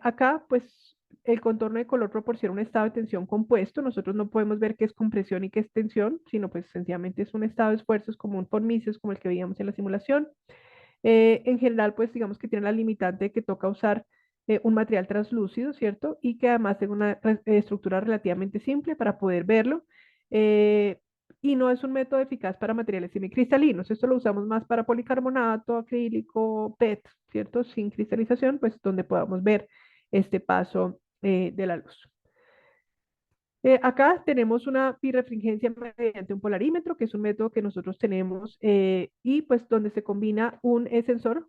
Acá, pues, el contorno de color proporciona un estado de tensión compuesto. Nosotros no podemos ver qué es compresión y qué es tensión, sino pues sencillamente es un estado de esfuerzos común por Mises, como el que veíamos en la simulación. En general, pues digamos que tiene la limitante de que toca usar un material translúcido, ¿cierto? Y que además tenga una estructura relativamente simple para poder verlo. Eh, y no es un método eficaz para materiales semicristalinos. Esto lo usamos más para policarbonato, acrílico, PET, ¿cierto? Sin cristalización, pues donde podamos ver este paso de la luz. Acá tenemos una birefringencia mediante un polarímetro, que es un método que nosotros tenemos y pues donde se combina un sensor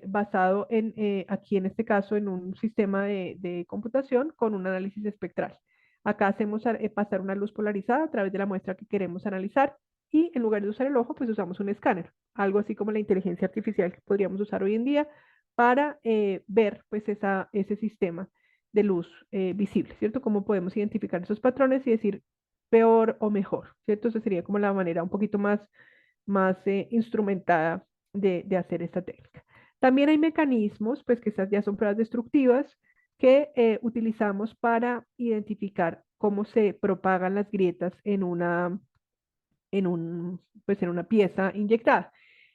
basado en, aquí en este caso, en un sistema de computación con un análisis espectral. Acá hacemos pasar una luz polarizada a través de la muestra que queremos analizar y en lugar de usar el ojo, pues usamos un escáner, algo así como la inteligencia artificial que podríamos usar hoy en día para ver pues ese sistema de luz visible, ¿cierto? Cómo podemos identificar esos patrones y decir peor o mejor, ¿cierto? Esa sería como la manera un poquito más instrumentada de hacer esta técnica. También hay mecanismos, pues que estas ya son pruebas destructivas, que utilizamos para identificar cómo se propagan las grietas pues en una pieza inyectada.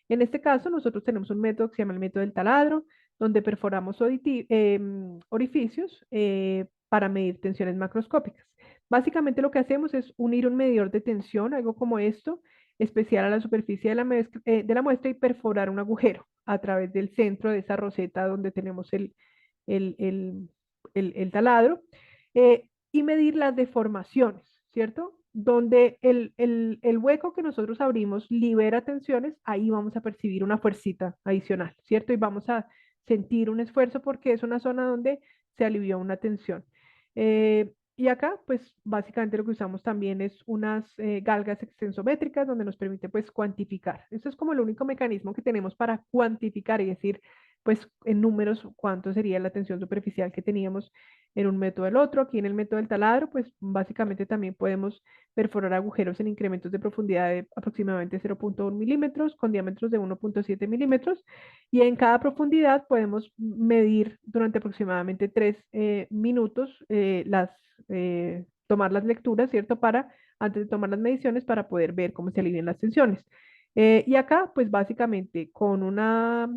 En este caso, nosotros tenemos un método que se llama el método del taladro, donde perforamos orificios para medir tensiones macroscópicas. Básicamente lo que hacemos es unir un medidor de tensión, algo como esto, especial a la superficie de la muestra y perforar un agujero a través del centro de esa roseta donde tenemos el, el, el taladro y medir las deformaciones, ¿cierto? Donde el hueco que nosotros abrimos libera tensiones, ahí vamos a percibir una fuercita adicional, ¿cierto? Y vamos a sentir un esfuerzo porque es una zona donde se alivió una tensión. Y acá, pues básicamente lo que usamos también es unas galgas extensométricas donde nos permite pues cuantificar. Eso es como el único mecanismo que tenemos para cuantificar y decir pues en números cuánto sería la tensión superficial que teníamos en un método del otro. Aquí en el método del taladro, pues básicamente también podemos perforar agujeros en incrementos de profundidad de aproximadamente 0,1 milímetros con diámetros de 1,7 milímetros y en cada profundidad podemos medir durante aproximadamente 3 minutos tomar las lecturas, ¿cierto? Para, antes de tomar las mediciones para poder ver cómo se alinean las tensiones. Y acá, pues básicamente con una,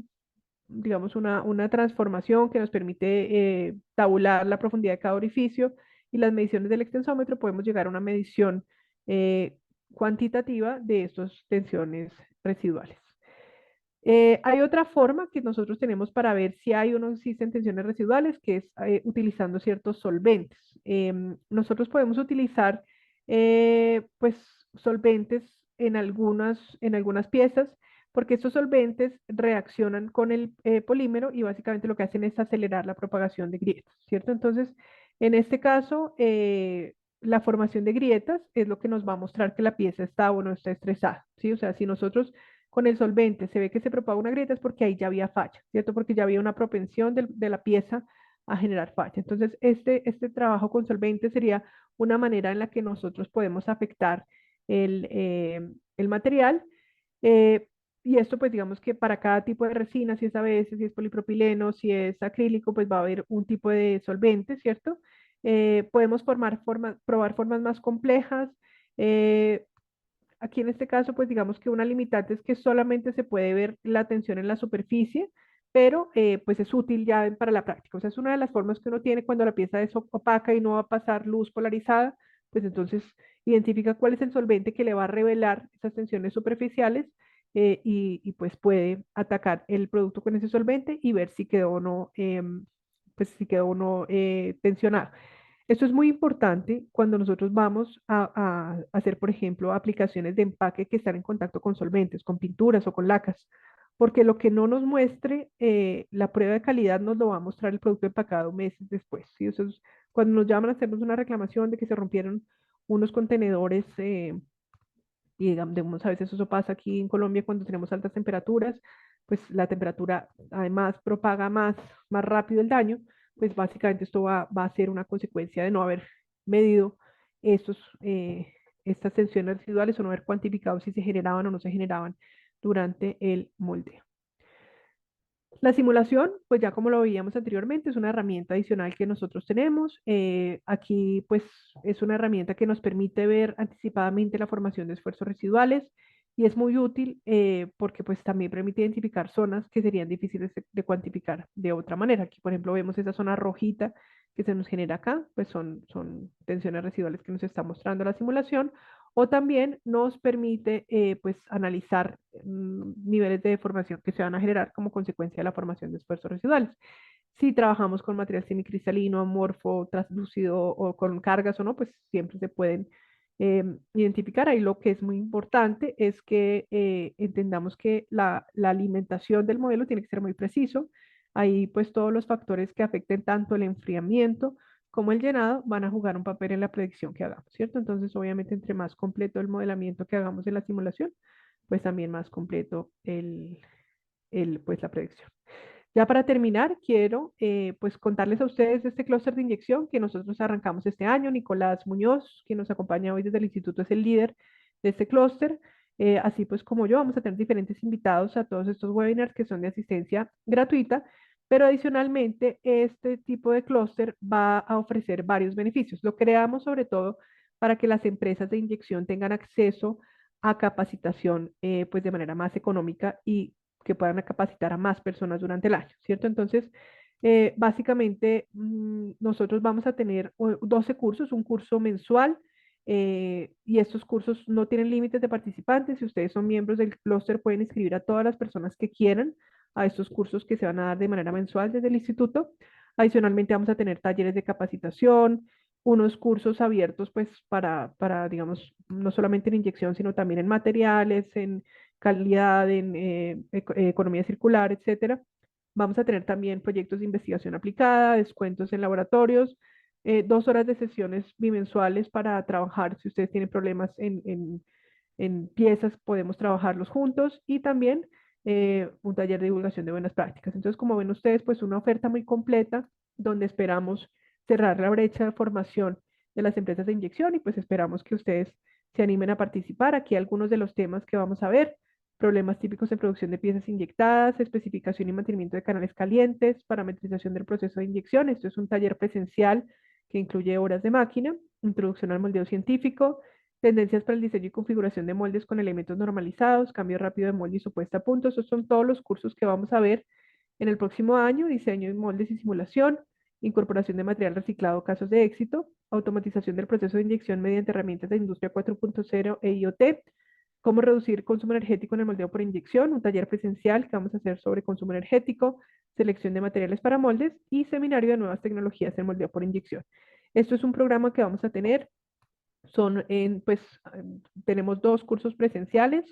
digamos, una transformación que nos permite tabular la profundidad de cada orificio y las mediciones del extensómetro, podemos llegar a una medición eh, cuantitativa de estas tensiones residuales. Hay otra forma que nosotros tenemos para ver si hay o no existen tensiones residuales, que es utilizando ciertos solventes. Nosotros podemos utilizar pues solventes en algunas piezas, porque estos solventes reaccionan con el polímero y básicamente lo que hacen es acelerar la propagación de grietas, ¿cierto? Entonces, en este caso, la formación de grietas es lo que nos va a mostrar que la pieza está o no está estresada, ¿sí? O sea, si nosotros con el solvente se ve que se propaga una grieta es porque ahí ya había falla, ¿cierto? Porque ya había una propensión de la pieza a generar falla. Entonces, este trabajo con solvente sería una manera en la que nosotros podemos afectar el material. eh, y esto, pues digamos que para cada tipo de resina, si es ABS, si es polipropileno, si es acrílico, pues va a haber un tipo de solvente, ¿cierto? Podemos probar formas más complejas. eh, Aquí en este caso, pues digamos que una limitante es que solamente se puede ver la tensión en la superficie, pero pues es útil ya para la práctica. O sea, es una de las formas que uno tiene cuando la pieza es opaca y no va a pasar luz polarizada, pues entonces identifica cuál es el solvente que le va a revelar esas tensiones superficiales pues puede atacar el producto con ese solvente y ver si quedó o no, pues si quedó o no tensionado. Esto es muy importante cuando nosotros vamos a hacer, por ejemplo, aplicaciones de empaque que están en contacto con solventes, con pinturas o con lacas, porque lo que no nos muestre la prueba de calidad nos lo va a mostrar el producto empacado meses después, ¿sí? Eso es cuando nos llaman a hacernos una reclamación de que se rompieron unos contenedores y digamos, a veces eso pasa aquí en Colombia cuando tenemos altas temperaturas, pues la temperatura además propaga más rápido el daño, pues básicamente esto va a ser una consecuencia de no haber medido estos, estas tensiones residuales o no haber cuantificado si se generaban o no se generaban durante el moldeo. La simulación, pues ya como lo veíamos anteriormente, es una herramienta adicional que nosotros tenemos. Aquí, pues, es una herramienta que nos permite ver anticipadamente la formación de esfuerzos residuales y es muy útil porque, pues, también permite identificar zonas que serían difíciles de cuantificar de otra manera. Aquí, por ejemplo, vemos esa zona rojita que se nos genera acá, pues son tensiones residuales que nos está mostrando la simulación o también nos permite pues analizar niveles de deformación que se van a generar como consecuencia de la formación de esfuerzos residuales. Si trabajamos con material semicristalino, amorfo, translúcido o con cargas o no, pues siempre se pueden identificar. Ahí lo que es muy importante es que entendamos que la alimentación del modelo tiene que ser muy preciso. Ahí pues todos los factores que afecten tanto el enfriamiento como el llenado van a jugar un papel en la predicción que hagamos, ¿cierto? Entonces, obviamente, entre más completo el modelamiento que hagamos en la simulación, pues también más completo pues la predicción. Ya para terminar, quiero pues contarles a ustedes de este clúster de inyección que nosotros arrancamos este año. Nicolás Muñoz, quien nos acompaña hoy desde el instituto, es el líder de este clúster. Así pues como yo, vamos a tener diferentes invitados a todos estos webinars que son de asistencia gratuita, pero adicionalmente este tipo de clúster va a ofrecer varios beneficios. Lo creamos sobre todo para que las empresas de inyección tengan acceso a capacitación pues de manera más económica y que puedan capacitar a más personas durante el año, ¿cierto? Entonces, básicamente, nosotros vamos a tener 12 cursos, un curso mensual, y estos cursos no tienen límites de participantes. Si ustedes son miembros del clúster, pueden inscribir a todas las personas que quieran a estos cursos que se van a dar de manera mensual desde el instituto. Adicionalmente, vamos a tener talleres de capacitación, unos cursos abiertos, pues, digamos, no solamente en inyección, sino también en materiales, en calidad, en economía circular, etcétera. Vamos a tener también proyectos de investigación aplicada, descuentos en laboratorios, 2 horas de sesiones bimensuales para trabajar. Si ustedes tienen problemas en piezas, podemos trabajarlos juntos y también un taller de divulgación de buenas prácticas. Entonces, como ven ustedes, pues una oferta muy completa donde esperamos cerrar la brecha de formación de las empresas de inyección y pues esperamos que ustedes se animen a participar. Aquí algunos de los temas que vamos a ver: problemas típicos en producción de piezas inyectadas, especificación y mantenimiento de canales calientes, parametrización del proceso de inyección. Esto es un taller presencial que incluye horas de máquina, introducción al moldeo científico, tendencias para el diseño y configuración de moldes con elementos normalizados, cambio rápido de molde y su puesta a punto. Esos son todos los cursos que vamos a ver en el próximo año: diseño de moldes y simulación, incorporación de material reciclado, casos de éxito, automatización del proceso de inyección mediante herramientas de industria 4.0 e IoT, cómo reducir consumo energético en el moldeo por inyección, un taller presencial que vamos a hacer sobre consumo energético, selección de materiales para moldes y seminario de nuevas tecnologías en moldeo por inyección. Esto es un programa que vamos a tener, pues, tenemos 2 cursos presenciales,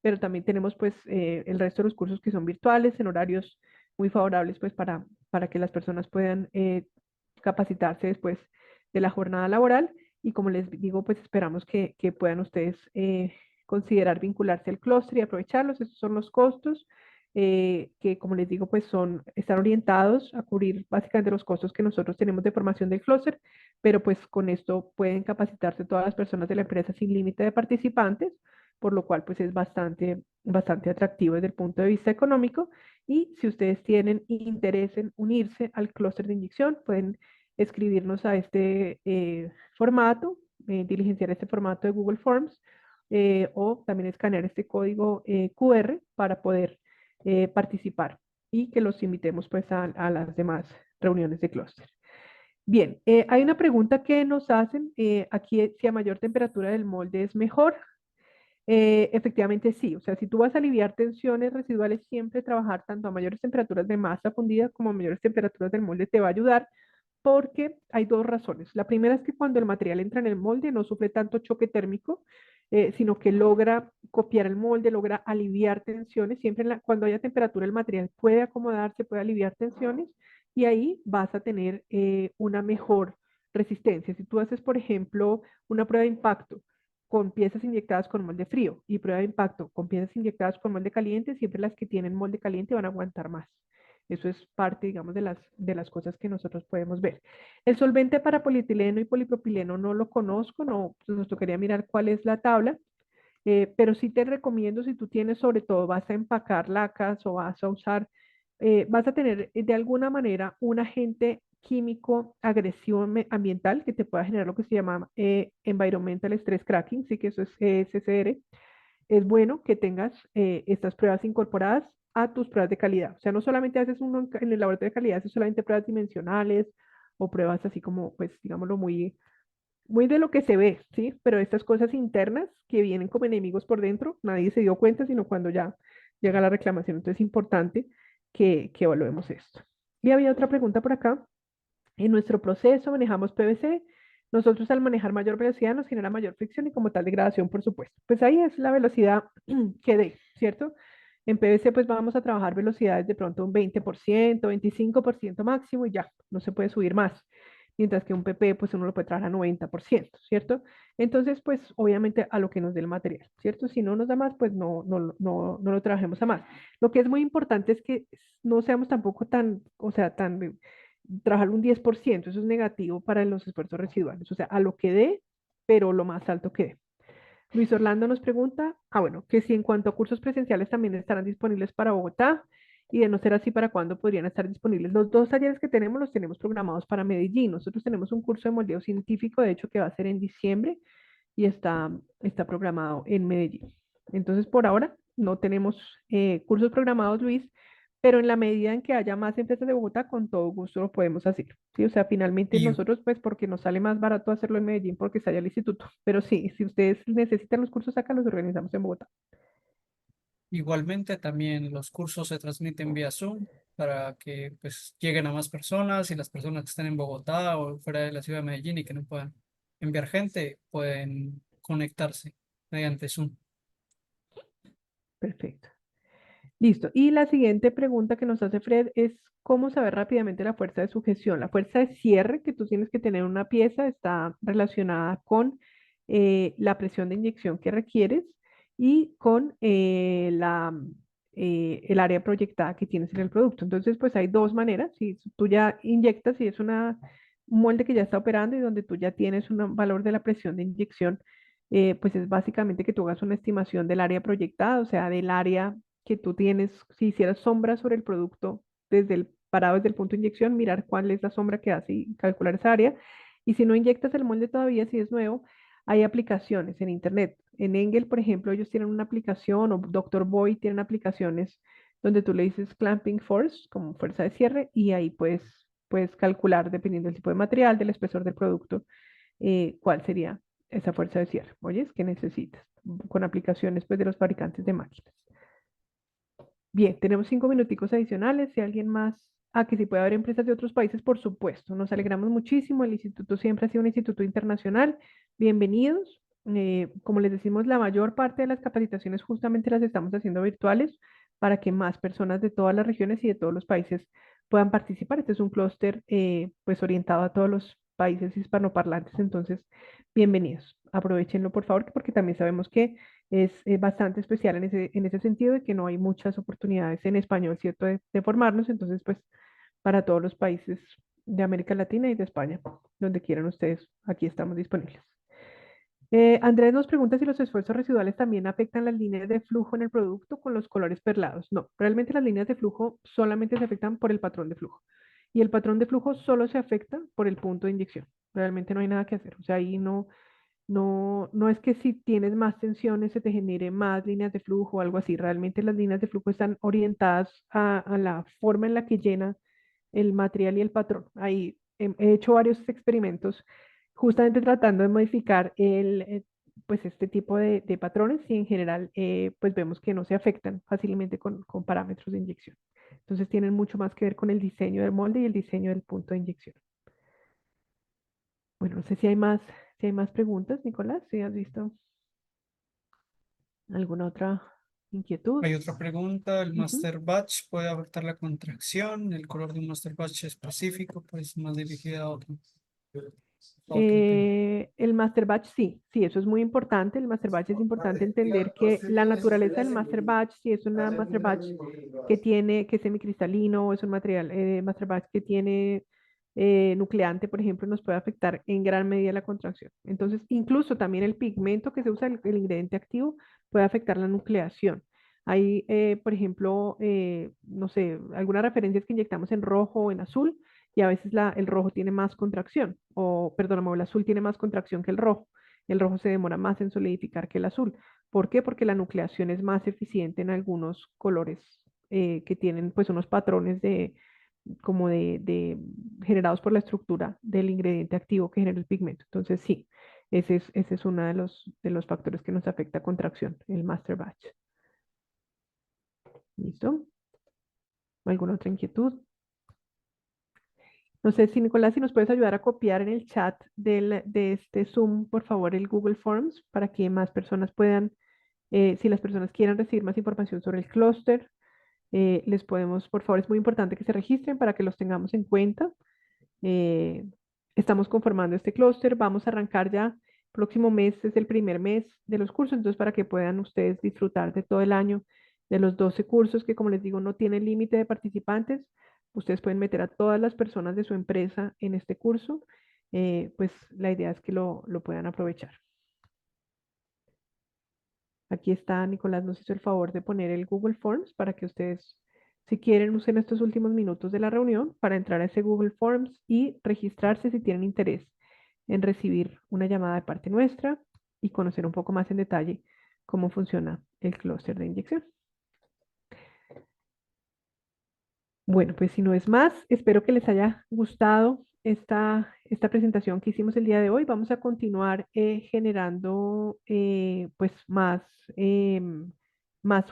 pero también tenemos pues el resto de los cursos que son virtuales en horarios muy favorables pues para que las personas puedan capacitarse después de la jornada laboral. Y como les digo, pues esperamos que puedan ustedes considerar vincularse al clúster y aprovecharlos. Estos son los costos que, como les digo, pues están orientados a cubrir básicamente los costos que nosotros tenemos de formación del clúster, pero pues con esto pueden capacitarse todas las personas de la empresa sin límite de participantes, por lo cual pues es bastante atractivo desde el punto de vista económico. Y si ustedes tienen interés en unirse al clúster de inyección, pueden escribirnos a este formato, diligenciar este formato de Google Forms, o también escanear este código QR para poder participar y que los invitemos pues a las demás reuniones de clúster. Bien, hay una pregunta que nos hacen aquí: si a mayor temperatura del molde es mejor. Efectivamente sí, o sea, si tú vas a aliviar tensiones residuales, siempre trabajar tanto a mayores temperaturas de masa fundida como a mayores temperaturas del molde te va a ayudar, porque hay 2 razones. La primera es que cuando el material entra en el molde no sufre tanto choque térmico, sino que logra copiar el molde, logra aliviar tensiones. Siempre cuando haya temperatura el material puede acomodarse, puede aliviar tensiones y ahí vas a tener una mejor resistencia. Si tú haces, por ejemplo, una prueba de impacto con piezas inyectadas con molde frío y prueba de impacto con piezas inyectadas con molde caliente, siempre las que tienen molde caliente van a aguantar más. Eso es parte, digamos, de las cosas que nosotros podemos ver. El solvente para polietileno y polipropileno no lo conozco, no, pues nos tocaría mirar cuál es la tabla, pero sí te recomiendo, si tú tienes, sobre todo, vas a empacar lacas o vas a usar, vas a tener de alguna manera un agente químico agresivo ambiental que te pueda generar lo que se llama Environmental Stress Cracking, sí que eso es SSR. Es bueno que tengas estas pruebas incorporadas a tus pruebas de calidad. O sea, no solamente haces uno en el laboratorio de calidad, haces solamente pruebas dimensionales o pruebas así como, pues, digámoslo, muy de lo que se ve, ¿sí? Pero estas cosas internas que vienen como enemigos por dentro, nadie se dio cuenta, sino cuando ya llega la reclamación. Entonces es importante que evaluemos esto. Y había otra pregunta por acá: en nuestro proceso manejamos PVC. Nosotros, al manejar mayor velocidad, nos genera mayor fricción y como tal degradación, por supuesto. Pues ahí es la velocidad que dé, ¿cierto? En PVC pues vamos a trabajar velocidades de pronto un 20%, 25% máximo y ya, no se puede subir más. Mientras que un PP pues uno lo puede trabajar a 90%, ¿cierto? Entonces pues obviamente a lo que nos dé el material, ¿cierto? Si no nos da más, pues no lo trabajemos a más. Lo que es muy importante es que no seamos tampoco tan, o sea, tan trabajar un 10%, eso es negativo para los esfuerzos residuales, o sea, a lo que dé, pero lo más alto que dé. Luis Orlando nos pregunta, bueno, que si en cuanto a cursos presenciales también estarán disponibles para Bogotá, y de no ser así, ¿para cuándo podrían estar disponibles? Los 2 talleres que tenemos los tenemos programados para Medellín. Nosotros tenemos un curso de moldeo científico, de hecho, que va a ser en diciembre y está programado en Medellín. Entonces, por ahora no tenemos cursos programados, Luis, pero en la medida en que haya más empresas de Bogotá, con todo gusto lo podemos hacer. Sí, o sea, finalmente Y nosotros, pues porque nos sale más barato hacerlo en Medellín porque está allá el instituto. Pero sí, si ustedes necesitan los cursos acá, los organizamos en Bogotá. igualmente también los cursos se transmiten vía Zoom para que pues lleguen a más personas y las personas que estén en Bogotá o fuera de la ciudad de Medellín y que no puedan enviar gente pueden conectarse mediante Zoom. Perfecto. Listo. Y la siguiente pregunta que nos hace Fred es: ¿cómo saber rápidamente la fuerza de sujeción? La fuerza de cierre que tú tienes que tener en una pieza está relacionada con la presión de inyección que requieres y con el área proyectada que tienes en el producto. Entonces, pues hay dos maneras. Si tú ya inyectas, si es un molde que ya está operando y donde tú ya tienes un valor de la presión de inyección, pues es básicamente que tú hagas una estimación del área proyectada, o sea, del área que tú tienes, si hicieras sombra sobre el producto parado desde el punto de inyección, mirar cuál es la sombra que hace y calcular esa área. Y si no inyectas el molde todavía, si es nuevo, hay aplicaciones en Internet. En Engel, por ejemplo, ellos tienen una aplicación, o Doctor Boy tienen aplicaciones donde tú le dices clamping force, como fuerza de cierre, y ahí puedes calcular, dependiendo del tipo de material, del espesor del producto, cuál sería esa fuerza de cierre. Oyes, ¿qué necesitas? Con aplicaciones pues, de los fabricantes de máquinas. Bien, tenemos 5 minuticos adicionales. Si alguien más, que si puede haber empresas de otros países, por supuesto. Nos alegramos muchísimo. El instituto siempre ha sido un instituto internacional. Bienvenidos. Como les decimos, la mayor parte de las capacitaciones justamente las estamos haciendo virtuales para que más personas de todas las regiones y de todos los países puedan participar. Este es un clúster pues orientado a todos los países hispanoparlantes. Entonces, bienvenidos. Aprovechenlo, por favor, porque también sabemos que es bastante especial en ese sentido de que no hay muchas oportunidades en español, ¿cierto? De formarnos, entonces, pues, para todos los países de América Latina y de España, donde quieran ustedes, aquí estamos disponibles. Andrés nos pregunta si los esfuerzos residuales también afectan las líneas de flujo en el producto con los colores perlados. No, realmente las líneas de flujo solamente se afectan por el patrón de flujo. Y el patrón de flujo solo se afecta por el punto de inyección. Realmente no hay nada que hacer. O sea, ahí no es que si tienes más tensiones se te genere más líneas de flujo o algo así. Realmente las líneas de flujo están orientadas a la forma en la que llena el material y el patrón. Ahí he hecho varios experimentos justamente tratando de modificar pues este tipo de patrones y en general pues vemos que no se afectan fácilmente con parámetros de inyección. Entonces tienen mucho más que ver con el diseño del molde y el diseño del punto de inyección. Bueno, no sé si hay más preguntas, Nicolás, si has visto alguna otra inquietud. Hay otra pregunta, ¿el Ujú. master batch puede afectar la contracción? El color de un master batch específico, pues más dirigido a otro tema. El master batch, sí, sí, eso es muy importante. El master batch es importante entender que la naturaleza del master batch, si es una master batch que es semicristalino o es un material master batch que tiene nucleante, por ejemplo, nos puede afectar en gran medida la contracción. Entonces, incluso también el pigmento que se usa, el ingrediente activo, puede afectar la nucleación. Hay, por ejemplo, no sé, algunas referencias que inyectamos en rojo o en azul y a veces el rojo tiene más contracción, o perdóname, el azul tiene más contracción que el rojo. El rojo se demora más en solidificar que el azul. ¿Por qué? Porque la nucleación es más eficiente en algunos colores que tienen pues unos patrones como de generados por la estructura del ingrediente activo que genera el pigmento. Entonces sí, ese es uno de los factores que nos afecta a contracción, el master batch. ¿Listo? ¿Alguna otra inquietud? No sé si Nicolás, si nos puedes ayudar a copiar en el chat de este Zoom, por favor, el Google Forms para que más personas puedan, si las personas quieren recibir más información sobre el clúster, les podemos, por favor, es muy importante que se registren para que los tengamos en cuenta. Eh, Estamos conformando este clúster, vamos a arrancar ya, próximo mes es el primer mes de los cursos, entonces para que puedan ustedes disfrutar de todo el año, de los 12 cursos que como les digo no tienen límite de participantes, ustedes pueden meter a todas las personas de su empresa en este curso, pues la idea es que lo puedan aprovechar. Aquí está, Nicolás nos hizo el favor de poner el Google Forms para que ustedes, si quieren, usen estos últimos minutos de la reunión para entrar a ese Google Forms y registrarse si tienen interés en recibir una llamada de parte nuestra y conocer un poco más en detalle cómo funciona el clúster de inyección. Bueno, pues si no es más, espero que les haya gustado esta presentación que hicimos el día de hoy. Vamos a continuar generando pues más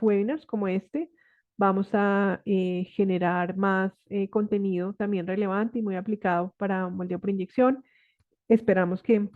webinars como este. Vamos a generar más contenido también relevante y muy aplicado para moldeo por inyección. Esperamos que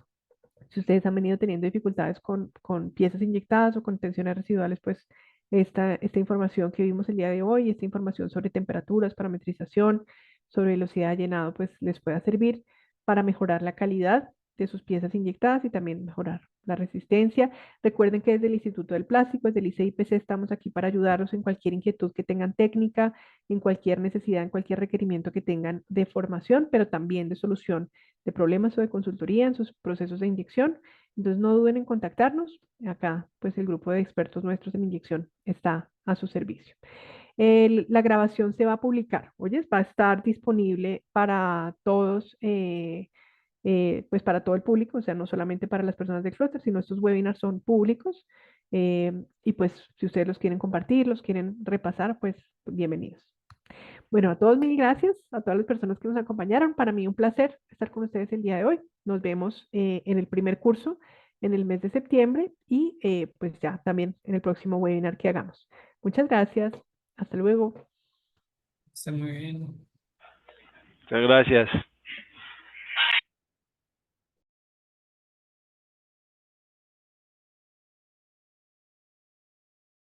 si ustedes han venido teniendo dificultades con piezas inyectadas o con tensiones residuales, pues esta información que vimos el día de hoy, esta información sobre temperaturas, parametrización, sobre velocidad de llenado, pues les pueda servir para mejorar la calidad de sus piezas inyectadas y también mejorar la resistencia. Recuerden que desde el Instituto del Plástico, desde el ICIPC, estamos aquí para ayudarlos en cualquier inquietud que tengan técnica, en cualquier necesidad, en cualquier requerimiento que tengan de formación, pero también de solución de problemas o de consultoría en sus procesos de inyección. Entonces no duden en contactarnos. Acá, pues el grupo de expertos nuestros en inyección está a su servicio. La grabación se va a publicar, oyes, va a estar disponible para todos, pues para todo el público, o sea, no solamente para las personas del clúster, sino estos webinars son públicos. Y pues si ustedes los quieren compartir, los quieren repasar, pues bienvenidos. Bueno, a todos mil gracias, a todas las personas que nos acompañaron. Para mí un placer estar con ustedes el día de hoy. Nos vemos en el primer curso en el mes de septiembre y pues ya también en el próximo webinar que hagamos. Muchas gracias. Hasta luego. Está muy bien. Muchas gracias.